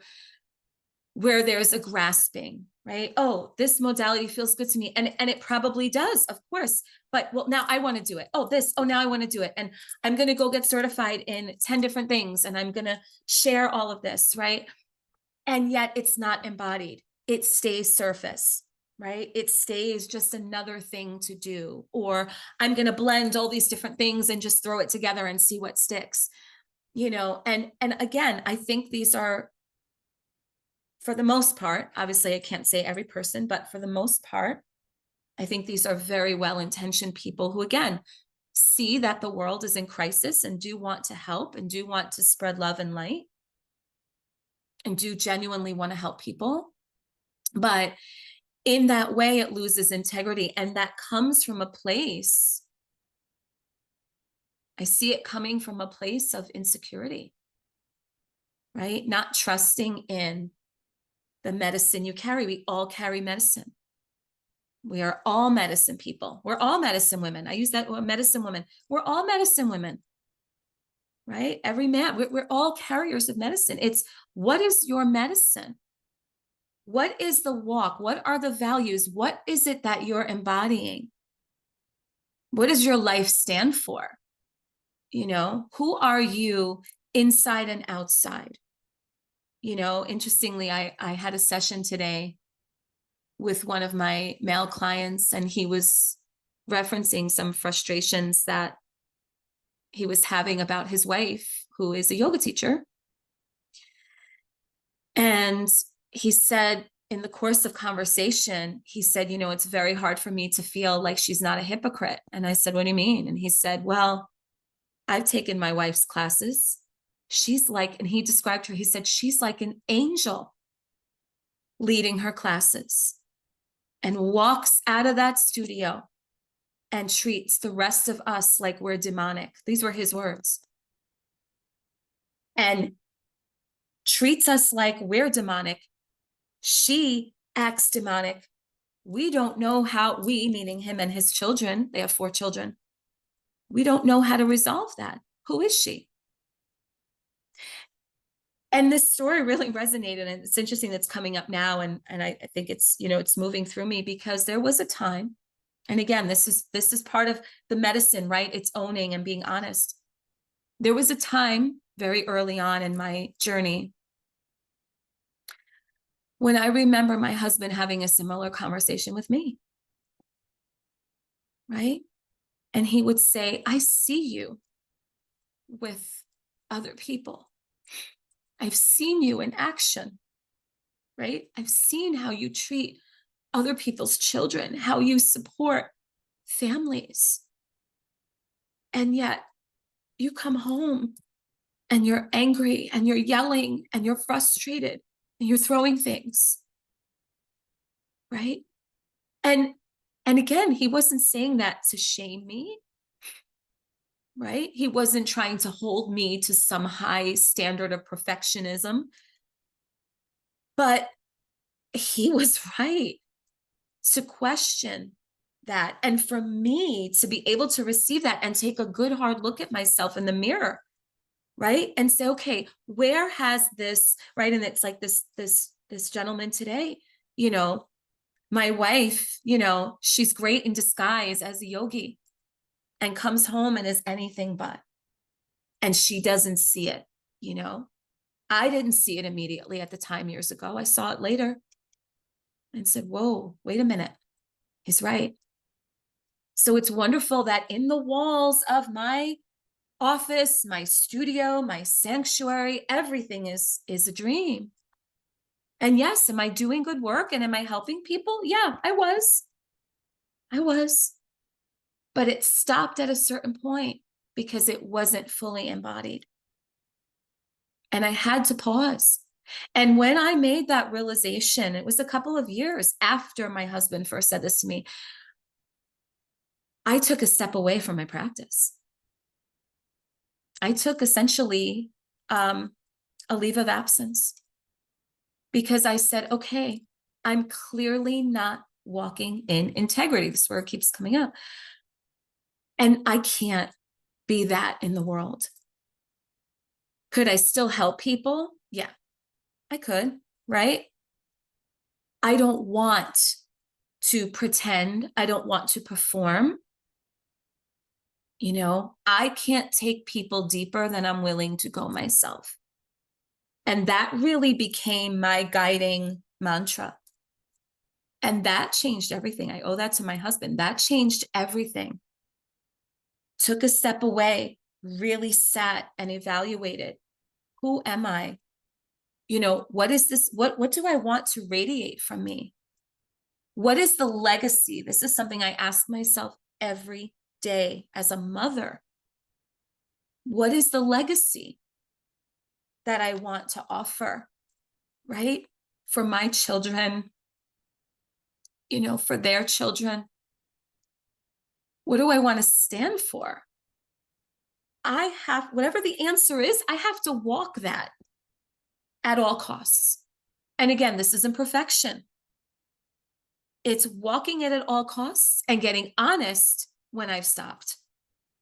where there's a grasping, right? Oh, this modality feels good to me. And it probably does, of course. But well, now I want to do it. Oh, now I want to do it. And I'm going to go get certified in 10 different things. And I'm going to share all of this, right? And yet it's not embodied. It stays surface, right? It stays just another thing to do. Or I'm going to blend all these different things and just throw it together and see what sticks, and again, I think these are, for the most part, obviously I can't say every person, but for the most part, I think these are very well-intentioned people who, again, see that the world is in crisis and do want to help and do want to spread love and light and do genuinely want to help people. But in that way, it loses integrity. And that comes from a place, I see it coming from a place of insecurity, right? Not trusting in the medicine you carry. We all carry medicine. We are all medicine people. We're all medicine women. I use that word, medicine woman. We're all medicine women, right? Every man, we're all carriers of medicine. It's, what is your medicine? What is the walk? What are the values? What is it that you're embodying? What does your life stand for? Who are you inside and outside? Interestingly, I had a session today with one of my male clients, and he was referencing some frustrations that he was having about his wife, who is a yoga teacher. And he said, in the course of conversation, he said, it's very hard for me to feel like she's not a hypocrite. And I said, what do you mean? And he said, well, I've taken my wife's classes. She's like, and he described her, he said, she's like an angel leading her classes, and walks out of that studio and treats the rest of us like we're demonic. These were his words. And treats us like we're demonic. She acts demonic. We don't know how, we, meaning him and his children, they have 4 children. We don't know how to resolve that. Who is she? And this story really resonated, and it's interesting that's coming up now. And I think it's, it's moving through me, because there was a time, and again, this is part of the medicine, right? It's owning and being honest. There was a time very early on in my journey when I remember my husband having a similar conversation with me, right? And he would say, I see you with other people. I've seen you in action, right? I've seen how you treat other people's children, how you support families. And yet you come home and you're angry and you're yelling and you're frustrated and you're throwing things, right? And again, he wasn't saying that to shame me, right? He wasn't trying to hold me to some high standard of perfectionism, but he was right to question that. And for me to be able to receive that and take a good hard look at myself in the mirror, right? And say, okay, where has this, right? And it's like this gentleman today, my wife, she's great in disguise as a yogi and comes home and is anything but. And she doesn't see it, I didn't see it immediately at the time years ago. I saw it later and said, whoa, wait a minute. He's right. So it's wonderful that in the walls of my office, my studio, my sanctuary, everything is a dream. And yes, am I doing good work and am I helping people? Yeah, I was. But it stopped at a certain point because it wasn't fully embodied. And I had to pause. And when I made that realization, it was a couple of years after my husband first said this to me, I took a step away from my practice. I took essentially a leave of absence because I said, okay, I'm clearly not walking in integrity. This word keeps coming up. And I can't be that in the world. Could I still help people? Yeah, I could, right? I don't want to pretend. I don't want to perform. You know, I can't take people deeper than I'm willing to go myself. And that really became my guiding mantra. And that changed everything. I owe that to my husband. That changed everything. Took a step away, really sat and evaluated, who am I? You know, what is this? What do I want to radiate from me? What is the legacy? This is something I ask myself every day as a mother. What is the legacy that I want to offer, right? For my children, you know, for their children. What do I want to stand for? I have, whatever the answer is, I have to walk that at all costs. And again, this isn't perfection. It's walking it at all costs and getting honest when I've stopped,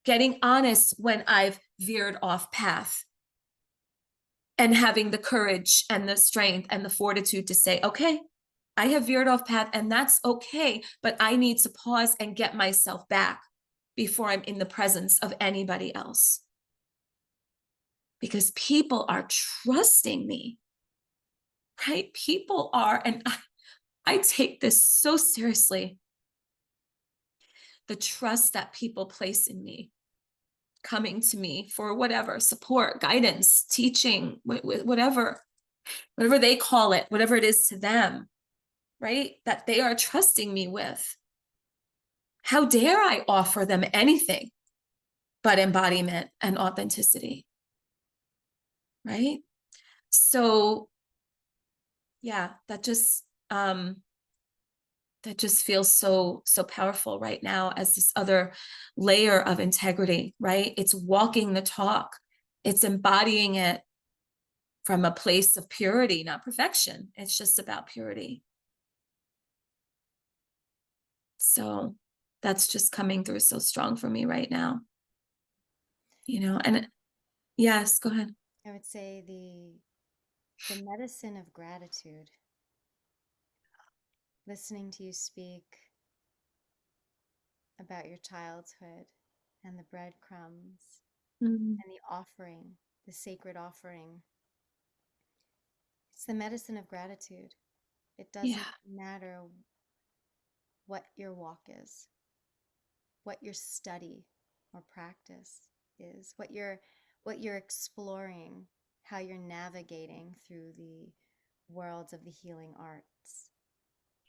getting honest when I've veered off path, and having the courage and the strength and the fortitude to say, okay, I have veered off path and that's okay, but I need to pause and get myself back before I'm in the presence of anybody else. Because people are trusting me, right? People are, and I take this so seriously. The trust that people place in me, coming to me for whatever support, guidance, teaching, whatever they call it, whatever it is to them, right? That they are trusting me with. How dare I offer them anything but embodiment and authenticity, right? So yeah, that just feels so powerful right now as this other layer of integrity, right? It's walking the talk. It's embodying it from a place of purity, not perfection. It's just about purity. So that's just coming through so strong for me right now. You know, and yes, go ahead. I would say the medicine of gratitude. Listening to you speak about your childhood and the breadcrumbs Mm, and the offering, the sacred offering. It's the medicine of gratitude. It doesn't yeah. matter what your walk is, what your study or practice is, what you're exploring, how you're navigating through the worlds of the healing arts.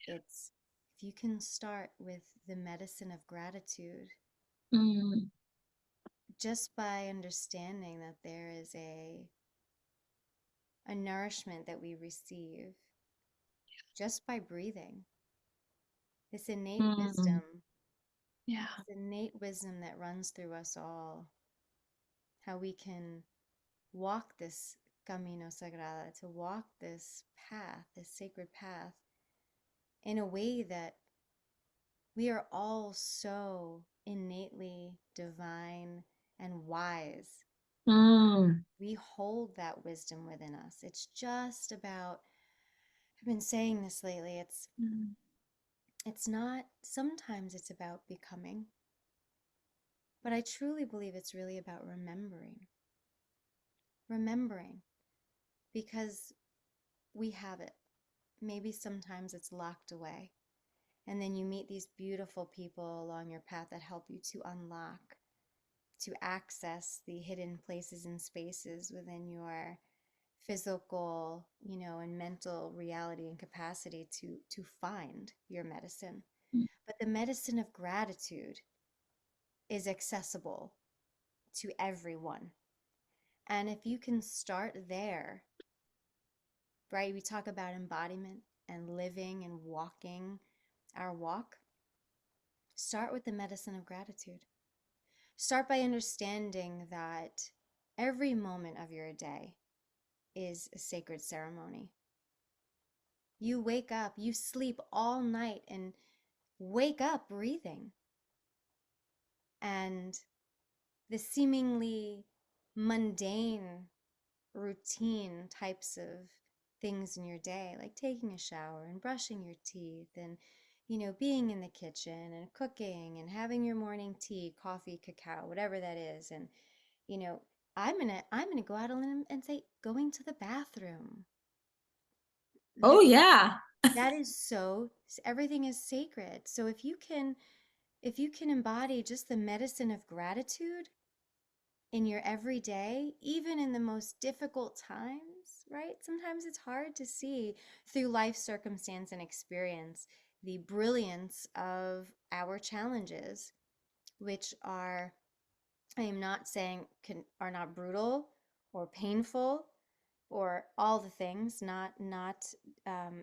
It's if you can start with the medicine of gratitude, Mm, just by understanding that there is a nourishment that we receive just by breathing, this innate mm, wisdom, yeah. this innate wisdom that runs through us all, how we can walk this camino sagrada, to walk this path, this sacred path, in a way that we are all so innately divine and wise. Mm, We hold that wisdom within us. It's just about, I've been saying this lately, mm, it's not, sometimes it's about becoming, but I truly believe it's really about remembering. Remembering, because we have it. Maybe sometimes it's locked away. And then you meet these beautiful people along your path that help you to unlock, to access the hidden places and spaces within your physical, and mental reality and capacity to find your medicine. mm, But the medicine of gratitude is accessible to everyone. And if you can start there, right? We talk about embodiment and living and walking our walk. Start with the medicine of gratitude. Start by understanding that every moment of your day is a sacred ceremony. You wake up, you sleep all night and wake up breathing. And the seemingly mundane, routine types of things in your day, like taking a shower and brushing your teeth and, being in the kitchen and cooking and having your morning tea, coffee, cacao, whatever that is. And, you know, I'm gonna go out and say going to the bathroom. Oh, yeah. That is so, everything is sacred. So if you can embody just the medicine of gratitude in your everyday, even in the most difficult times, right? Sometimes it's hard to see through life circumstance and experience the brilliance of our challenges, which are, I am not saying are not brutal or painful or all the things, not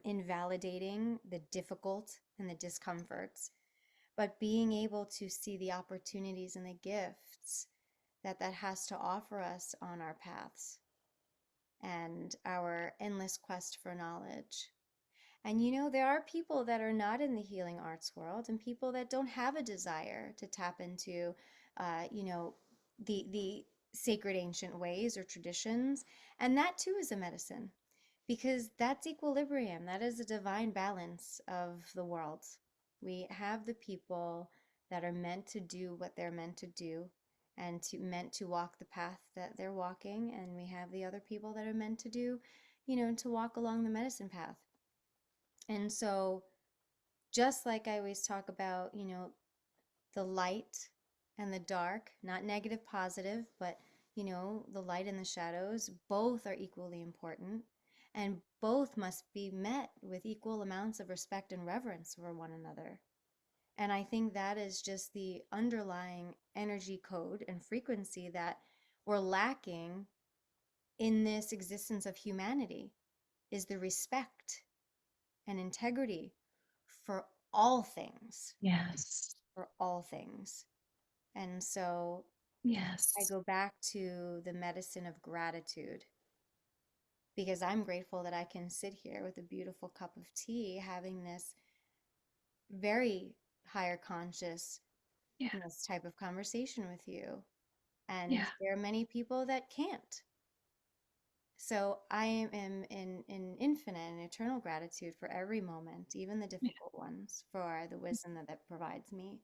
invalidating the difficult and the discomforts, but being able to see the opportunities and the gifts that has to offer us on our paths and our endless quest for knowledge. And there are people that are not in the healing arts world and people that don't have a desire to tap into, uh, you know, the sacred ancient ways or traditions. And that too is a medicine because that's equilibrium. That is a divine balance of the world. We have the people that are meant to do what they're meant to do and meant to walk the path that they're walking. And we have the other people that are meant to do, to walk along the medicine path. And so, just like I always talk about, the light and the dark, not negative, positive, but, the light and the shadows, both are equally important. And both must be met with equal amounts of respect and reverence for one another. And I think that is just the underlying energy code and frequency that we're lacking in this existence of humanity is the respect and integrity for all things, Yes. for all things. And so I Yes. go back to the medicine of gratitude because I'm grateful that I can sit here with a beautiful cup of tea having this very higher consciousness Yeah. type of conversation with you. And Yeah. there are many people that can't. So I am in infinite and eternal gratitude for every moment, even the Yeah. difficult ones, for the wisdom that provides me.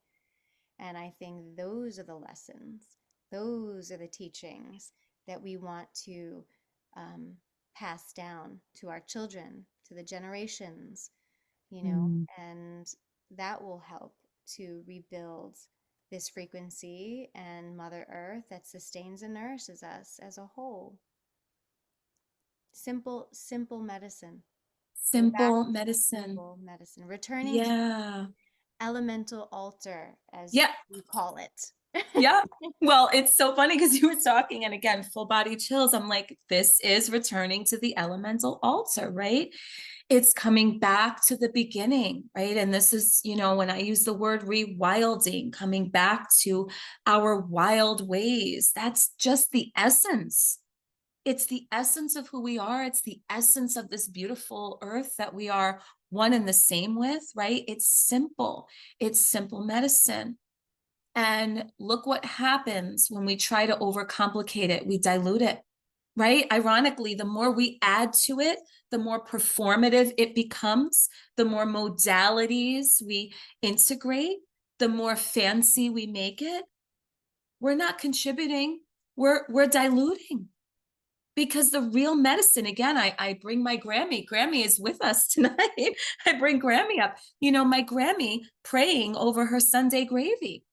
And I think those are the lessons, those are the teachings that we want to um, pass down to our children, to the generations, Mm. and that will help to rebuild this frequency and Mother Earth that sustains and nourishes us as a whole. Simple, simple medicine. Go back Simple to the medicine. simple medicine, returning to Yeah. elemental altar, as Yeah. you call it. Yeah. Well, it's so funny because you were talking, and again, full body chills. I'm like, this is returning to the elemental altar, right? It's coming back to the beginning, right? And this is, when I use the word rewilding, coming back to our wild ways, that's just the essence. It's the essence of who we are. It's the essence of this beautiful earth that we are one and the same with, right? It's simple medicine. And look what happens when we try to overcomplicate it. We dilute it, right? Ironically, the more we add to it, the more performative it becomes, the more modalities we integrate, the more fancy we make it. We're not contributing, we're diluting. Because the real medicine, again, I bring my Grammy. Grammy is with us tonight. I bring Grammy up. My Grammy praying over her Sunday gravy.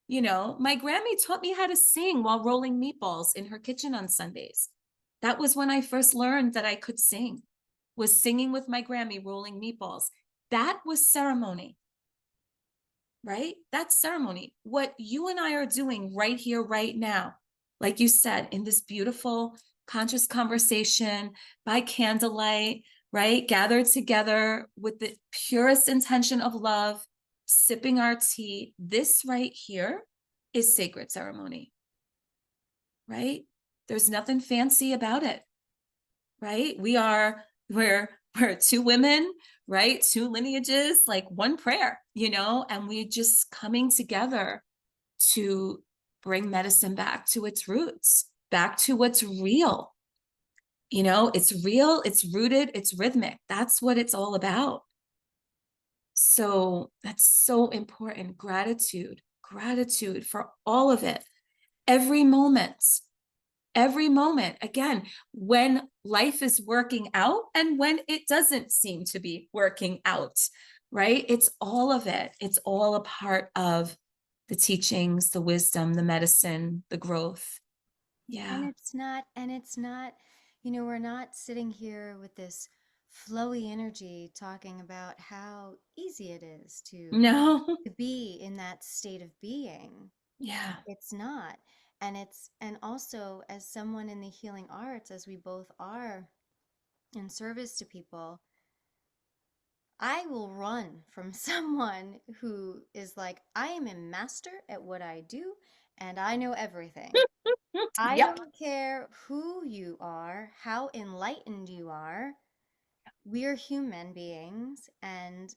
My Grammy taught me how to sing while rolling meatballs in her kitchen on Sundays. That was when I first learned that I could sing, was singing with my Grammy, rolling meatballs. That was ceremony, right? That's ceremony. What you and I are doing right here, right now, like you said, in this beautiful conscious conversation by candlelight, right? Gathered together with the purest intention of love, sipping our tea. This right here is sacred ceremony, right? There's nothing fancy about it, right? We're two women, right? Two lineages, like one prayer, and we're just coming together to bring medicine back to its roots, back to what's real. It's real, it's rooted, it's rhythmic. That's what it's all about. So that's so important. Gratitude for all of it. Every moment, every moment. Again, when life is working out and when it doesn't seem to be working out, right? It's all of it. It's all a part of the teachings, the wisdom, the medicine, the growth. And Yeah. it's not, we're not sitting here with this flowy energy talking about how easy it is to No. to be in that state of being. Yeah. It's not. And also as someone in the healing arts, as we both are in service to people, I will run from someone who is like, I am a master at what I do and I know everything. I Yep. don't care who you are, how enlightened you are. We're human beings, and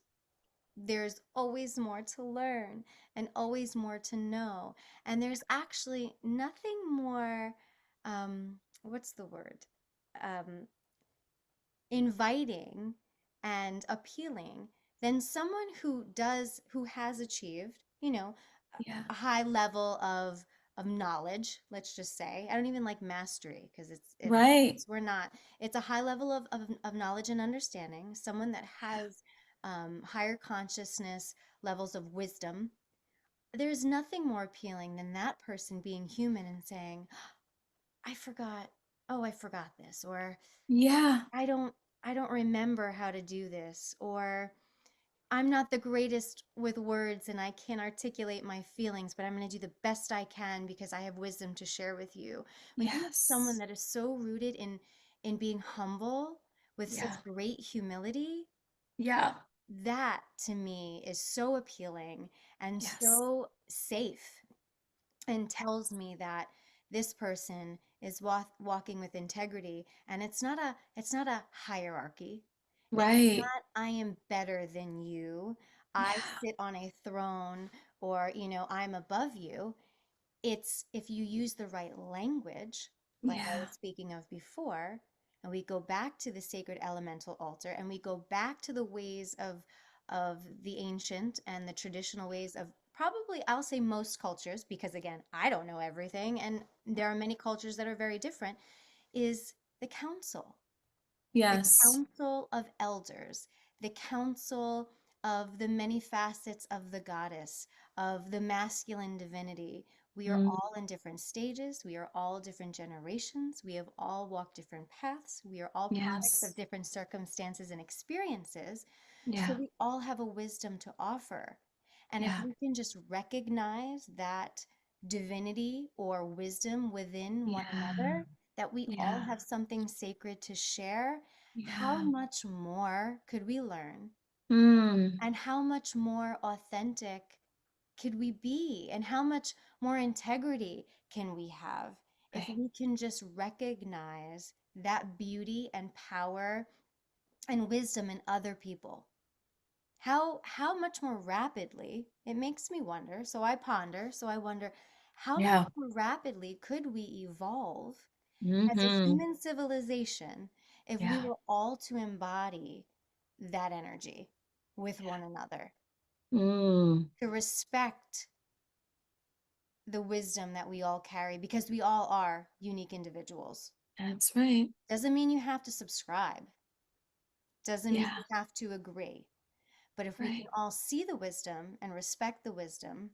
there's always more to learn and always more to know. And there's actually nothing more, what's the word? Um, Inviting and appealing than someone who has achieved, Yeah. a high level of knowledge, let's just say. I don't even like mastery because Right. we're not. It's a high level of knowledge and understanding, someone that has higher consciousness, levels of wisdom. There's nothing more appealing than that person being human and saying, I forgot, oh, I forgot this, or Yeah. I don't I don't remember how to do this, or I'm not the greatest with words and I can't articulate my feelings, but I'm going to do the best I can because I have wisdom to share with you. When you have someone Yes. that is so rooted in being humble with Yeah. such great humility, Yeah. that to me is so appealing and Yes. so safe, and tells me that this person is walking with integrity, and it's not a hierarchy. It's Right. not I am better than you, I Yeah. sit on a throne, or I'm above you. It's if you use the right language, like I Yeah. was speaking of before, and we go back to the sacred elemental altar, and we go back to the ways of the ancient and the traditional ways of, probably I'll say most cultures, because again, I don't know everything, and there are many cultures that are very different, is the council. The Yes. council of elders, the council of the many facets of the goddess, of the masculine divinity. We are Mm, all in different stages. We are all different generations. We have all walked different paths. We are all products of yes. different circumstances and experiences. So Yeah. we all have a wisdom to offer. And if Yeah. we can just recognize that divinity or wisdom within one Yeah. another, that we all Yeah. have something sacred to share, how Yeah. much more could we learn? Mm. And how much more authentic could we be? And how much more integrity can we have if Right. we can just recognize that beauty and power and wisdom in other people? How much more rapidly, it makes me wonder, so I ponder, so I wonder, how much Yeah. more rapidly could we evolve as a Mm-hmm. human civilization if we Yeah. were all to embody that energy with one another, Mm. to respect the wisdom that we all carry, because we all are unique individuals. That's right. Doesn't mean you have to subscribe, doesn't mean Yeah. you have to agree. But if we can Right. all see the wisdom and respect the wisdom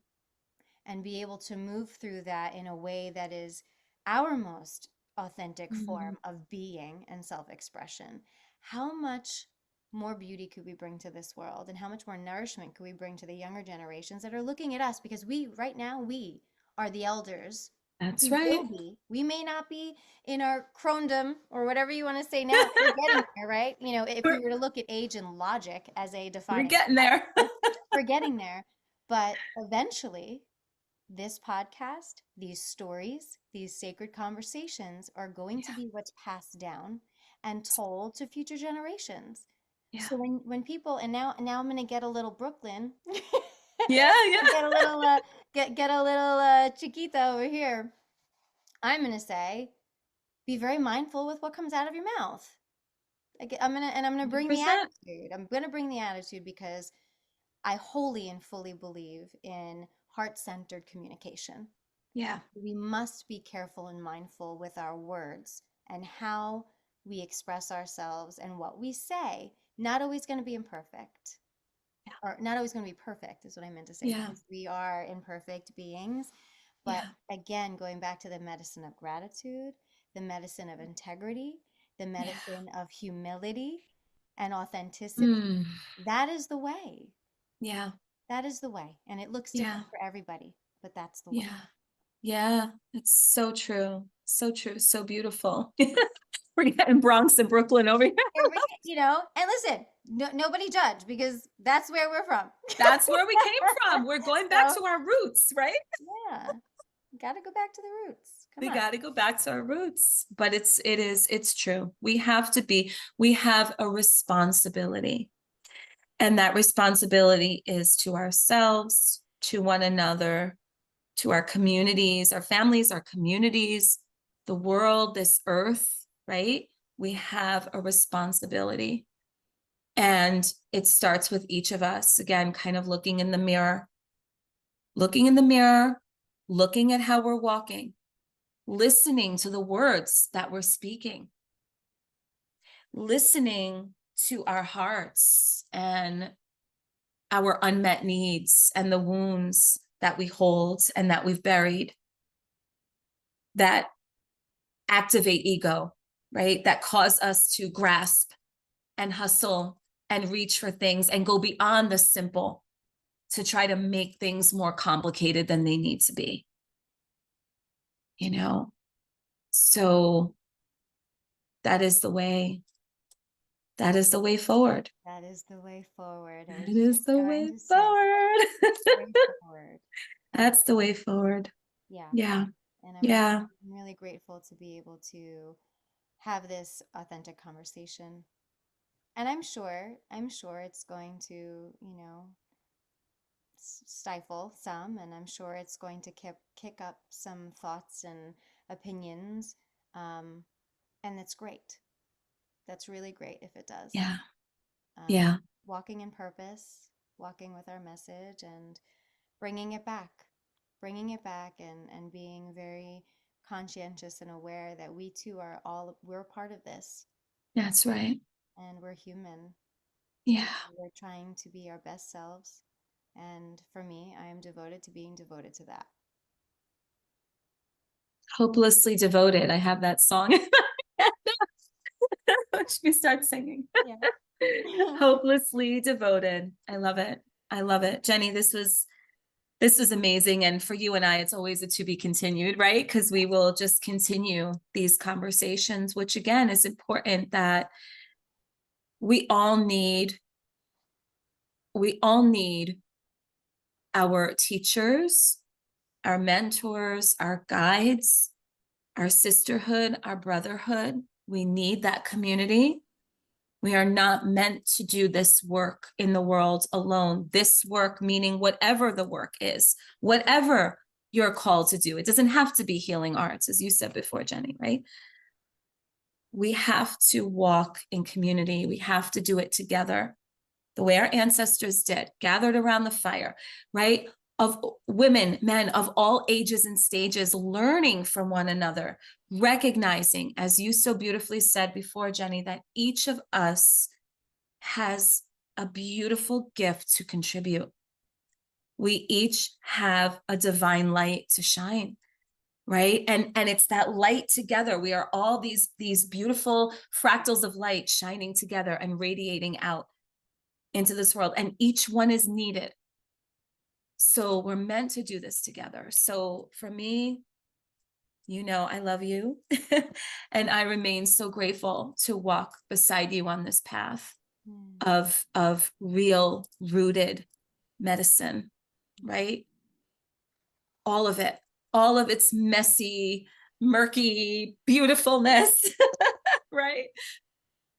and be able to move through that in a way that is our most authentic Mm. form of being and self expression, how much more beauty could we bring to this world? And how much more nourishment could we bring to the younger generations that are looking at us? Because we, right now, we are the elders That's We will right. be. We may not be in our crondom or whatever you want to say now. We're getting there, right? You know, if we we're, were to look at age and logic as a we're defining getting there. factor, we're getting there. But eventually, this podcast, these stories, these sacred conversations are going to Yeah. be what's passed down and told to future generations. Yeah. So when people, and now I'm going to get a little Brooklyn, Yeah. Yeah. get a little get a little chiquita over here. I'm going to say, be very mindful with what comes out of your mouth. I'm gonna bring the 100%. attitude. I'm gonna bring the attitude because I wholly and fully believe in heart-centered communication. Yeah. We must be careful and mindful with our words and how we express ourselves and what we say. Not always going to be imperfect, Yeah. or not always going to be perfect, is what I meant to say, Yeah. because we are imperfect beings. But Yeah. again, going back to the medicine of gratitude, the medicine of integrity, the Yeah. medicine of humility and authenticity, Mm. that is the way. Yeah. That is the way. And it looks Yeah. different for everybody, but that's the way. Yeah. Yeah. It's so true. So true. So beautiful. We're getting Bronx and Brooklyn over here. And listen, nobody judge because that's where we're from. That's where we came from. We're going back So, to our roots, right? yeah, got to go back to the roots. Come We on. got to go back to our roots. But it's true. We have a responsibility. And that responsibility is to ourselves, to one another, to our communities, our families, our communities, the world, this earth, right? We have a responsibility. And it starts with each of us, again, kind of looking in the mirror, looking at how we're walking, listening to the words that we're speaking, listening to our hearts and our unmet needs and the wounds that we hold and that we've buried that activate ego, right? That cause us to grasp and hustle and reach for things and go beyond the simple to try to make things more complicated than they need to be, you know? So that is the way. That is the way forward. That is the way forward. I That was is just the going way to say, forward. the way forward. That's the way Absolutely. forward. Yeah. Yeah. And Yeah. I'm really grateful to be able to have this authentic conversation. And I'm sure it's going to, stifle some, and I'm sure it's going to kick up some thoughts and opinions. Um, and that's great. That's really great if it does. Yeah. Um, Yeah. Walking in purpose, walking with our message, and bringing it back, and being very conscientious and aware that we too we're part of this, That's right. and we're human. Yeah. We're trying to be our best selves. And for me, I am devoted to being devoted to that. Hopelessly devoted. I have that song. Should we start singing? Yeah. Hopelessly devoted. I love it. I love it. Jenni, this was amazing. And for you and I, it's always a to be continued, right? Because we will just continue these conversations, which again is important that we all need, we all need our teachers, our mentors, our guides, our sisterhood, our brotherhood. We need that community. We are not meant to do this work in the world alone. This work, meaning whatever the work is, whatever you're called to do. It doesn't have to be healing arts, as you said before, Jenni, right? We have to walk in community. We have to do it together the way our ancestors did, gathered around the fire, right? Of women, men of all ages and stages, learning from one another, recognizing, as you so beautifully said before, Jenni, that each of us has a beautiful gift to contribute. We each have a divine light to shine, right? And it's that light together. We are all these beautiful fractals of light shining together and radiating out into this world, and each one is needed. So we're meant to do this together. So for me, you know I love you. And I remain so grateful to walk beside you on this path of real rooted medicine, right? All of it, all of its messy, murky beautifulness, right?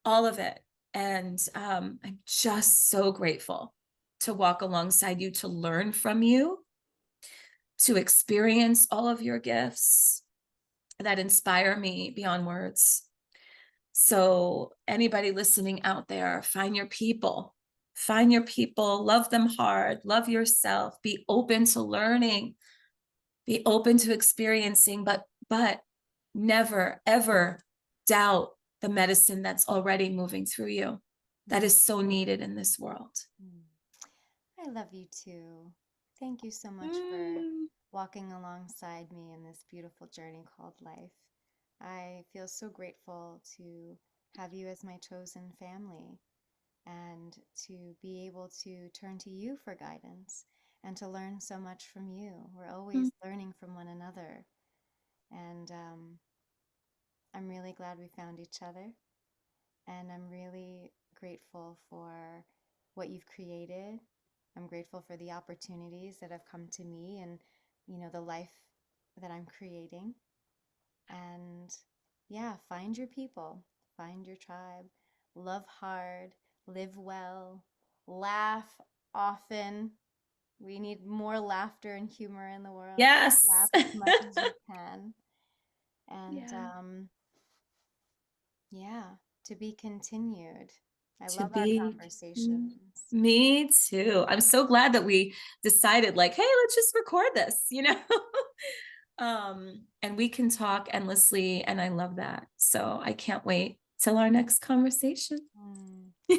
All of it. And I'm just so grateful to walk alongside you, to learn from you, to experience all of your gifts that inspire me beyond words. So anybody listening out there, find your people, love them hard, love yourself, be open to learning, be open to experiencing, but never, ever doubt the medicine that's already moving through you. That is so needed in this world. I love you too. Thank you so much for walking alongside me in this beautiful journey called life. I feel so grateful to have you as my chosen family and to be able to turn to you for guidance and to learn so much from you. We're always learning from one another. And I'm really glad we found each other. And I'm really grateful for what you've created. I'm grateful for the opportunities that have come to me and, the life that I'm creating. And yeah, find your people, find your tribe, love hard, live well, laugh often. We need more laughter and humor in the world. Yes. Laugh as much as you can. And Yeah. yeah, to be continued. I To love our be, conversations. me too. I'm so glad that we decided, like, hey, let's just record this, and we can talk endlessly, and I love that. So I can't wait till our next conversation. Mm.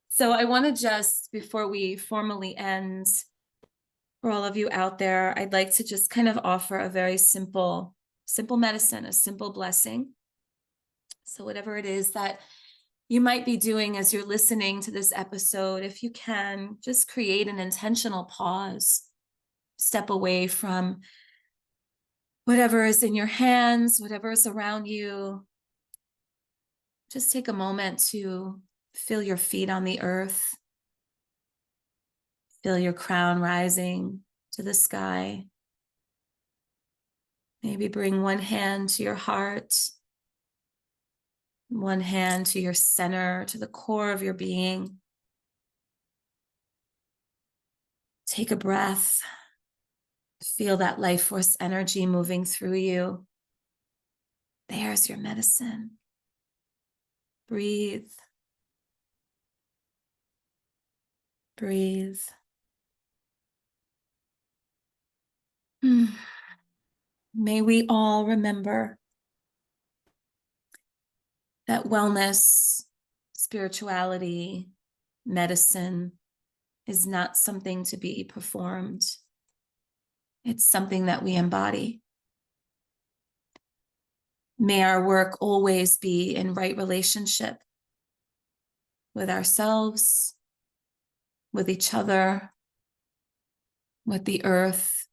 So I want to just, before we formally end, for all of you out there, I'd like to just kind of offer a very simple medicine, a simple blessing. So whatever it is that you might be doing as you're listening to this episode, if you can, just create an intentional pause, step away from whatever is in your hands, whatever is around you. Just take a moment to feel your feet on the earth, feel your crown rising to the sky. Maybe bring one hand to your heart, one hand to your center, to the core of your being. Take a breath. Feel that life force energy moving through you. There's your medicine. Breathe. Breathe. May we all remember that wellness, spirituality, medicine is not something to be performed. It's something that we embody. May our work always be in right relationship with ourselves, with each other, with the earth,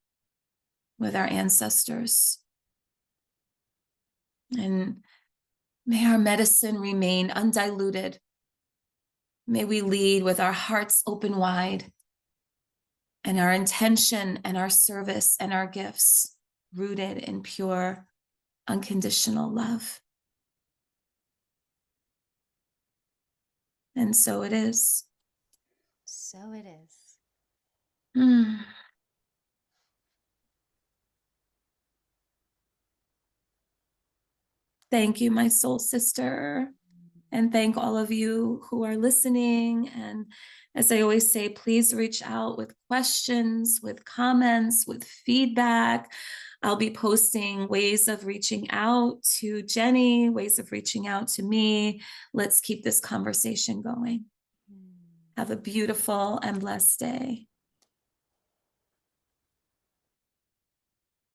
with our ancestors. And may our medicine remain undiluted. May we lead with our hearts open wide and our intention and our service and our gifts rooted in pure, unconditional love. And so it is. So it is. Thank you, my soul sister. And thank all of you who are listening. And as I always say, please reach out with questions, with comments, with feedback. I'll be posting ways of reaching out to Jenni, ways of reaching out to me. Let's keep this conversation going. Have a beautiful and blessed day.